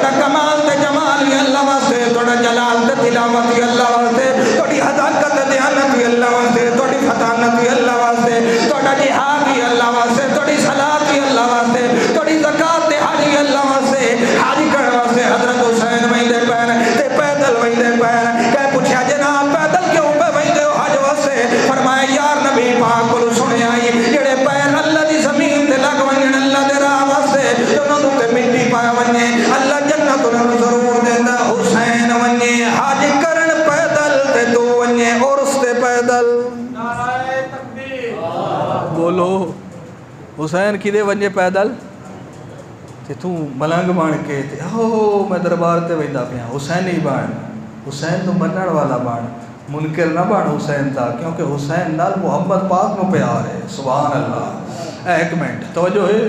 تھوڑا کمال تے جمال بھی اللہ واسطے، تھوڑا جلال تے تلاوت بھی اللہ واسطے، تھوڑی حداقت تے دیانت بھی اللہ واسطے، تھوڑی فطانت بھی اللہ واسطے، تھوڑا جہاد بھی اللہ واسطے، تھوڑی صلاۃ بھی اللہ واسطے، تھوڑی زکات تے حج بھی اللہ واسطے۔ حج کرن واسطے حضرت حسین ویندے پین تے پیدل ویندے پین۔ کہ پوچھا جناب پیدل کیوں پہ ویندے ہو حج واسطے؟ فرمایا یار نبی پاک کو سنیا جڑے پیر اللہ دی زمین تے لگ ونجن اللہ دے راہ واسطے، انہاں دے تے مٹی پا ونجے اللہ جنت انہاں نوں ضرور دیندا۔ حسین ونجے حج کرن پیدل تے تو ونجے عرس تے پیدل۔ نعرہ تکبیر، بولو حسین کدے ونجے پیدل تے تو ملنگ بن کے تے میں دربار تے ویندا پیا۔ حسینی بن، حسین نو منن والا بن، منکر نہ بن حسین دا، کیونکہ حسین نال محمد پاک نو پیار ہے۔ سبحان اللہ۔ ایک منٹ توجہ ہے،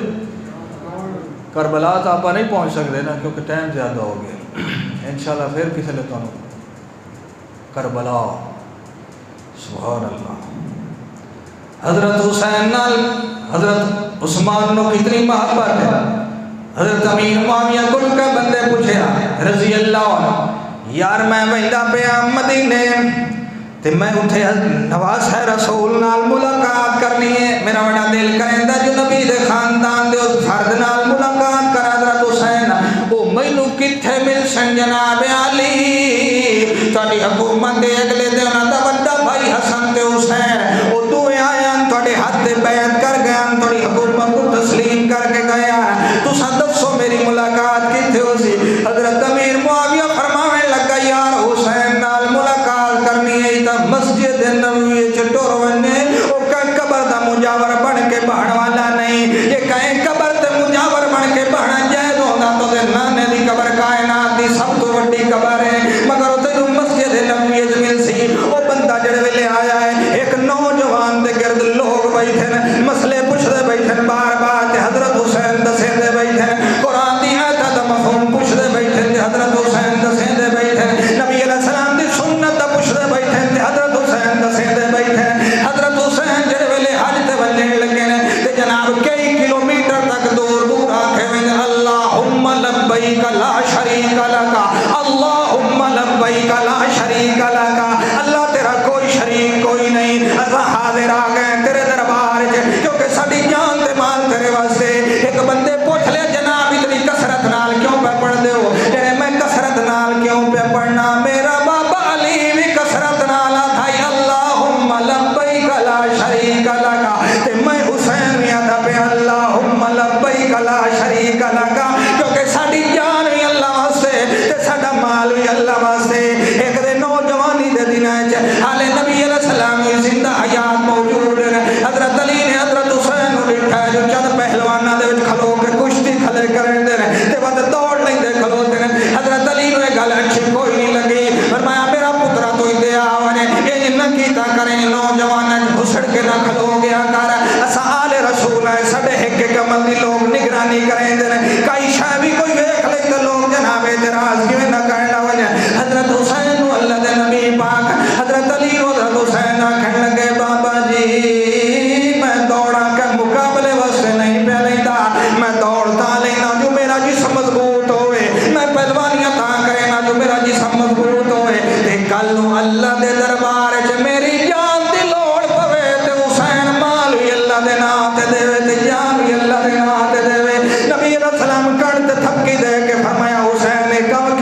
کربلا تو آپ نہیں پہنچ سکتے نا کیونکہ ٹائم زیادہ ہو گیا، انشاءاللہ پھر کسی لے تو کربلا۔ سبحان اللہ۔ حضرت حسین نال حضرت عثمان نو کتنی محبت ہے۔ حضرت امیر معاویہ کل کے بندے پوچھے رضی اللہ عنہ، یار میں ویندا پیا مدینے تے میں اتھے نواز ہے رسول نال ملاقات کرنی ہے، میرا بڑا دل کریندا جو نبی دے خاندان دے اس فرد نال ملاقات کر حضرت حسین، او مینوں کتھے مل سن جناب علی، تہاڈی حکومت دے اگلے دے انہاں دا بڑا بھائی حسن تے حسین او دوویں آیاں تہاڈے ہاتھ تے بیعت کر گئے، تہاڈی حکومت کو تسلیم کر کے گئے، تساں دسو میری ملاقات کتھے ہو سی؟ حضرت امیر معاویہ فرماویں لگا یار حسین نال ملاقات کرنی ہے تے مسجد نبوی وچ ٹر ونے، او کہ قبر دا مجاور بن کے بہن والا نہیں، یہ کہیں قبر تے مجاور بن کے بہنا جائز ہوندا تو دے نانے دی قبر کائنات دی سب تو بڑی قبر ہے، مگر او تینوں مسجد نبوی وچ مل سی۔ او بندہ جڑے ویلے آیا ہے ایک نوجوان دے گرد لوگ بیٹھے نے، مسئلے پوچھدے بیٹھے نے بار بار تے حضرت حسین دسے دے بیٹھے نے، قرآن دی آیت دا مفہوم پوچھدے بیٹھے تے حضرت حسین دسے دے بیٹھے نے، نبی علیہ السلام دی سنت دا پوچھدے بیٹھے تے حضرت حسین دسے دے بیٹھے نے۔ حضرت حسین جڑے ویلے حج تے ونجن لگے نے تے جناب کئی کلومیٹر تک دور دور آکھے وین اللہم لبیک لا شریک لک، اللہم لبیک لا شریک لک، اللہ تیرا کوئی شریک کوئی نہیں، اساں حاضر آ گئے تیرے دربار وچ کیونکہ ساڈی جان تے مال تیرے واسطے۔ ایک بندے پوچھ لے جناب اتنی کثرت نال کیوں پہ پڑھ دے ہو؟ جڑے میں کثرت نال کیوں پہ پڑھنا، میرا بابا علی بھی کثرت نال آتا ہے اللہم لبیک لا شریک لک، تے میں حسین بھی آتا پہ اللہم لبیک لا شریک لک، کیونکہ ساڈی جان بھی اللہ واسطے تے ساڈا مال بھی اللہ واسطے۔ ایک دے نوجوانی دے دناں وچ حالے نبی علیہ السلام کی زندہ حیات موجود ہے، حضرت علی نے حضرت حسین نو لکھا ہے جو چند پہلواناں دے وچ کھلو کے کشتی کھلے کرندے نے تے بعد دوڑ لیندے کھلوتے نے۔ حضرت علی نو یہ گل اچھی کوئی نہیں لگی، فرمایا میرا پترا تو دے آونے اے نہ کیتا کریں، نوجواناں گھسڑ کے نہ کھلو گیا کر، اساں آل رسول ہے ساڈے ایک ایک عمل دی لوگ نگرانی کریندے نے، کئی شے بھی کوئی ویکھ لے تے لوگ جناب اعتراض کیویں نہ کرن لگے۔ حضرت حسین نو اللہ دے نبی پاک حضرت علی نو حضرت حسین آکھن لگے بابا جی میں دوڑا کے مقابلے واسطے نہیں پہ لینا، میں دوڑتا لینا جو میرا جسم مضبوط ہوئے، میں پہلوانیاں تا کرے نا جو میرا جسم مضبوط ہوئے، تے کل نو اللہ دے دربار وچ میری جان دی لوڑ پوے تے حسین مال بھی اللہ دے نام تے دے تے جان بھی اللہ دے نام تے دے۔ نبی علیہ السلام کڑ تے تھپکی دے کے فرمایا حسین کم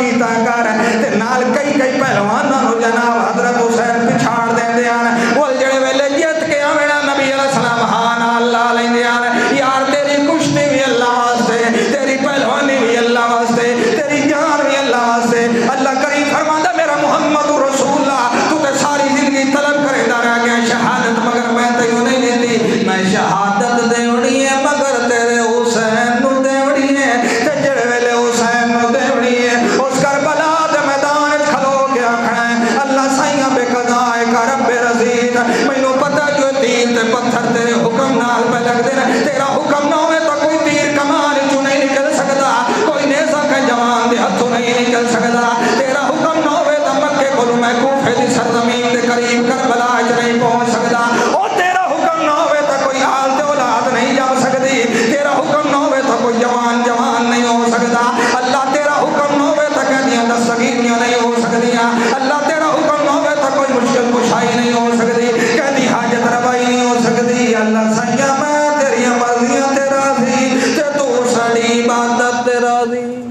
اللہ تیرا حکم نہ ہوئے تو کوئی مشکل کشائی نہیں ہو سکتی کہتی حاجت روائی نہیں ہو سکتی اللہ سائیاں میں تیری مرضیاں تے راضی تے تو سڑی عبادت تے راضی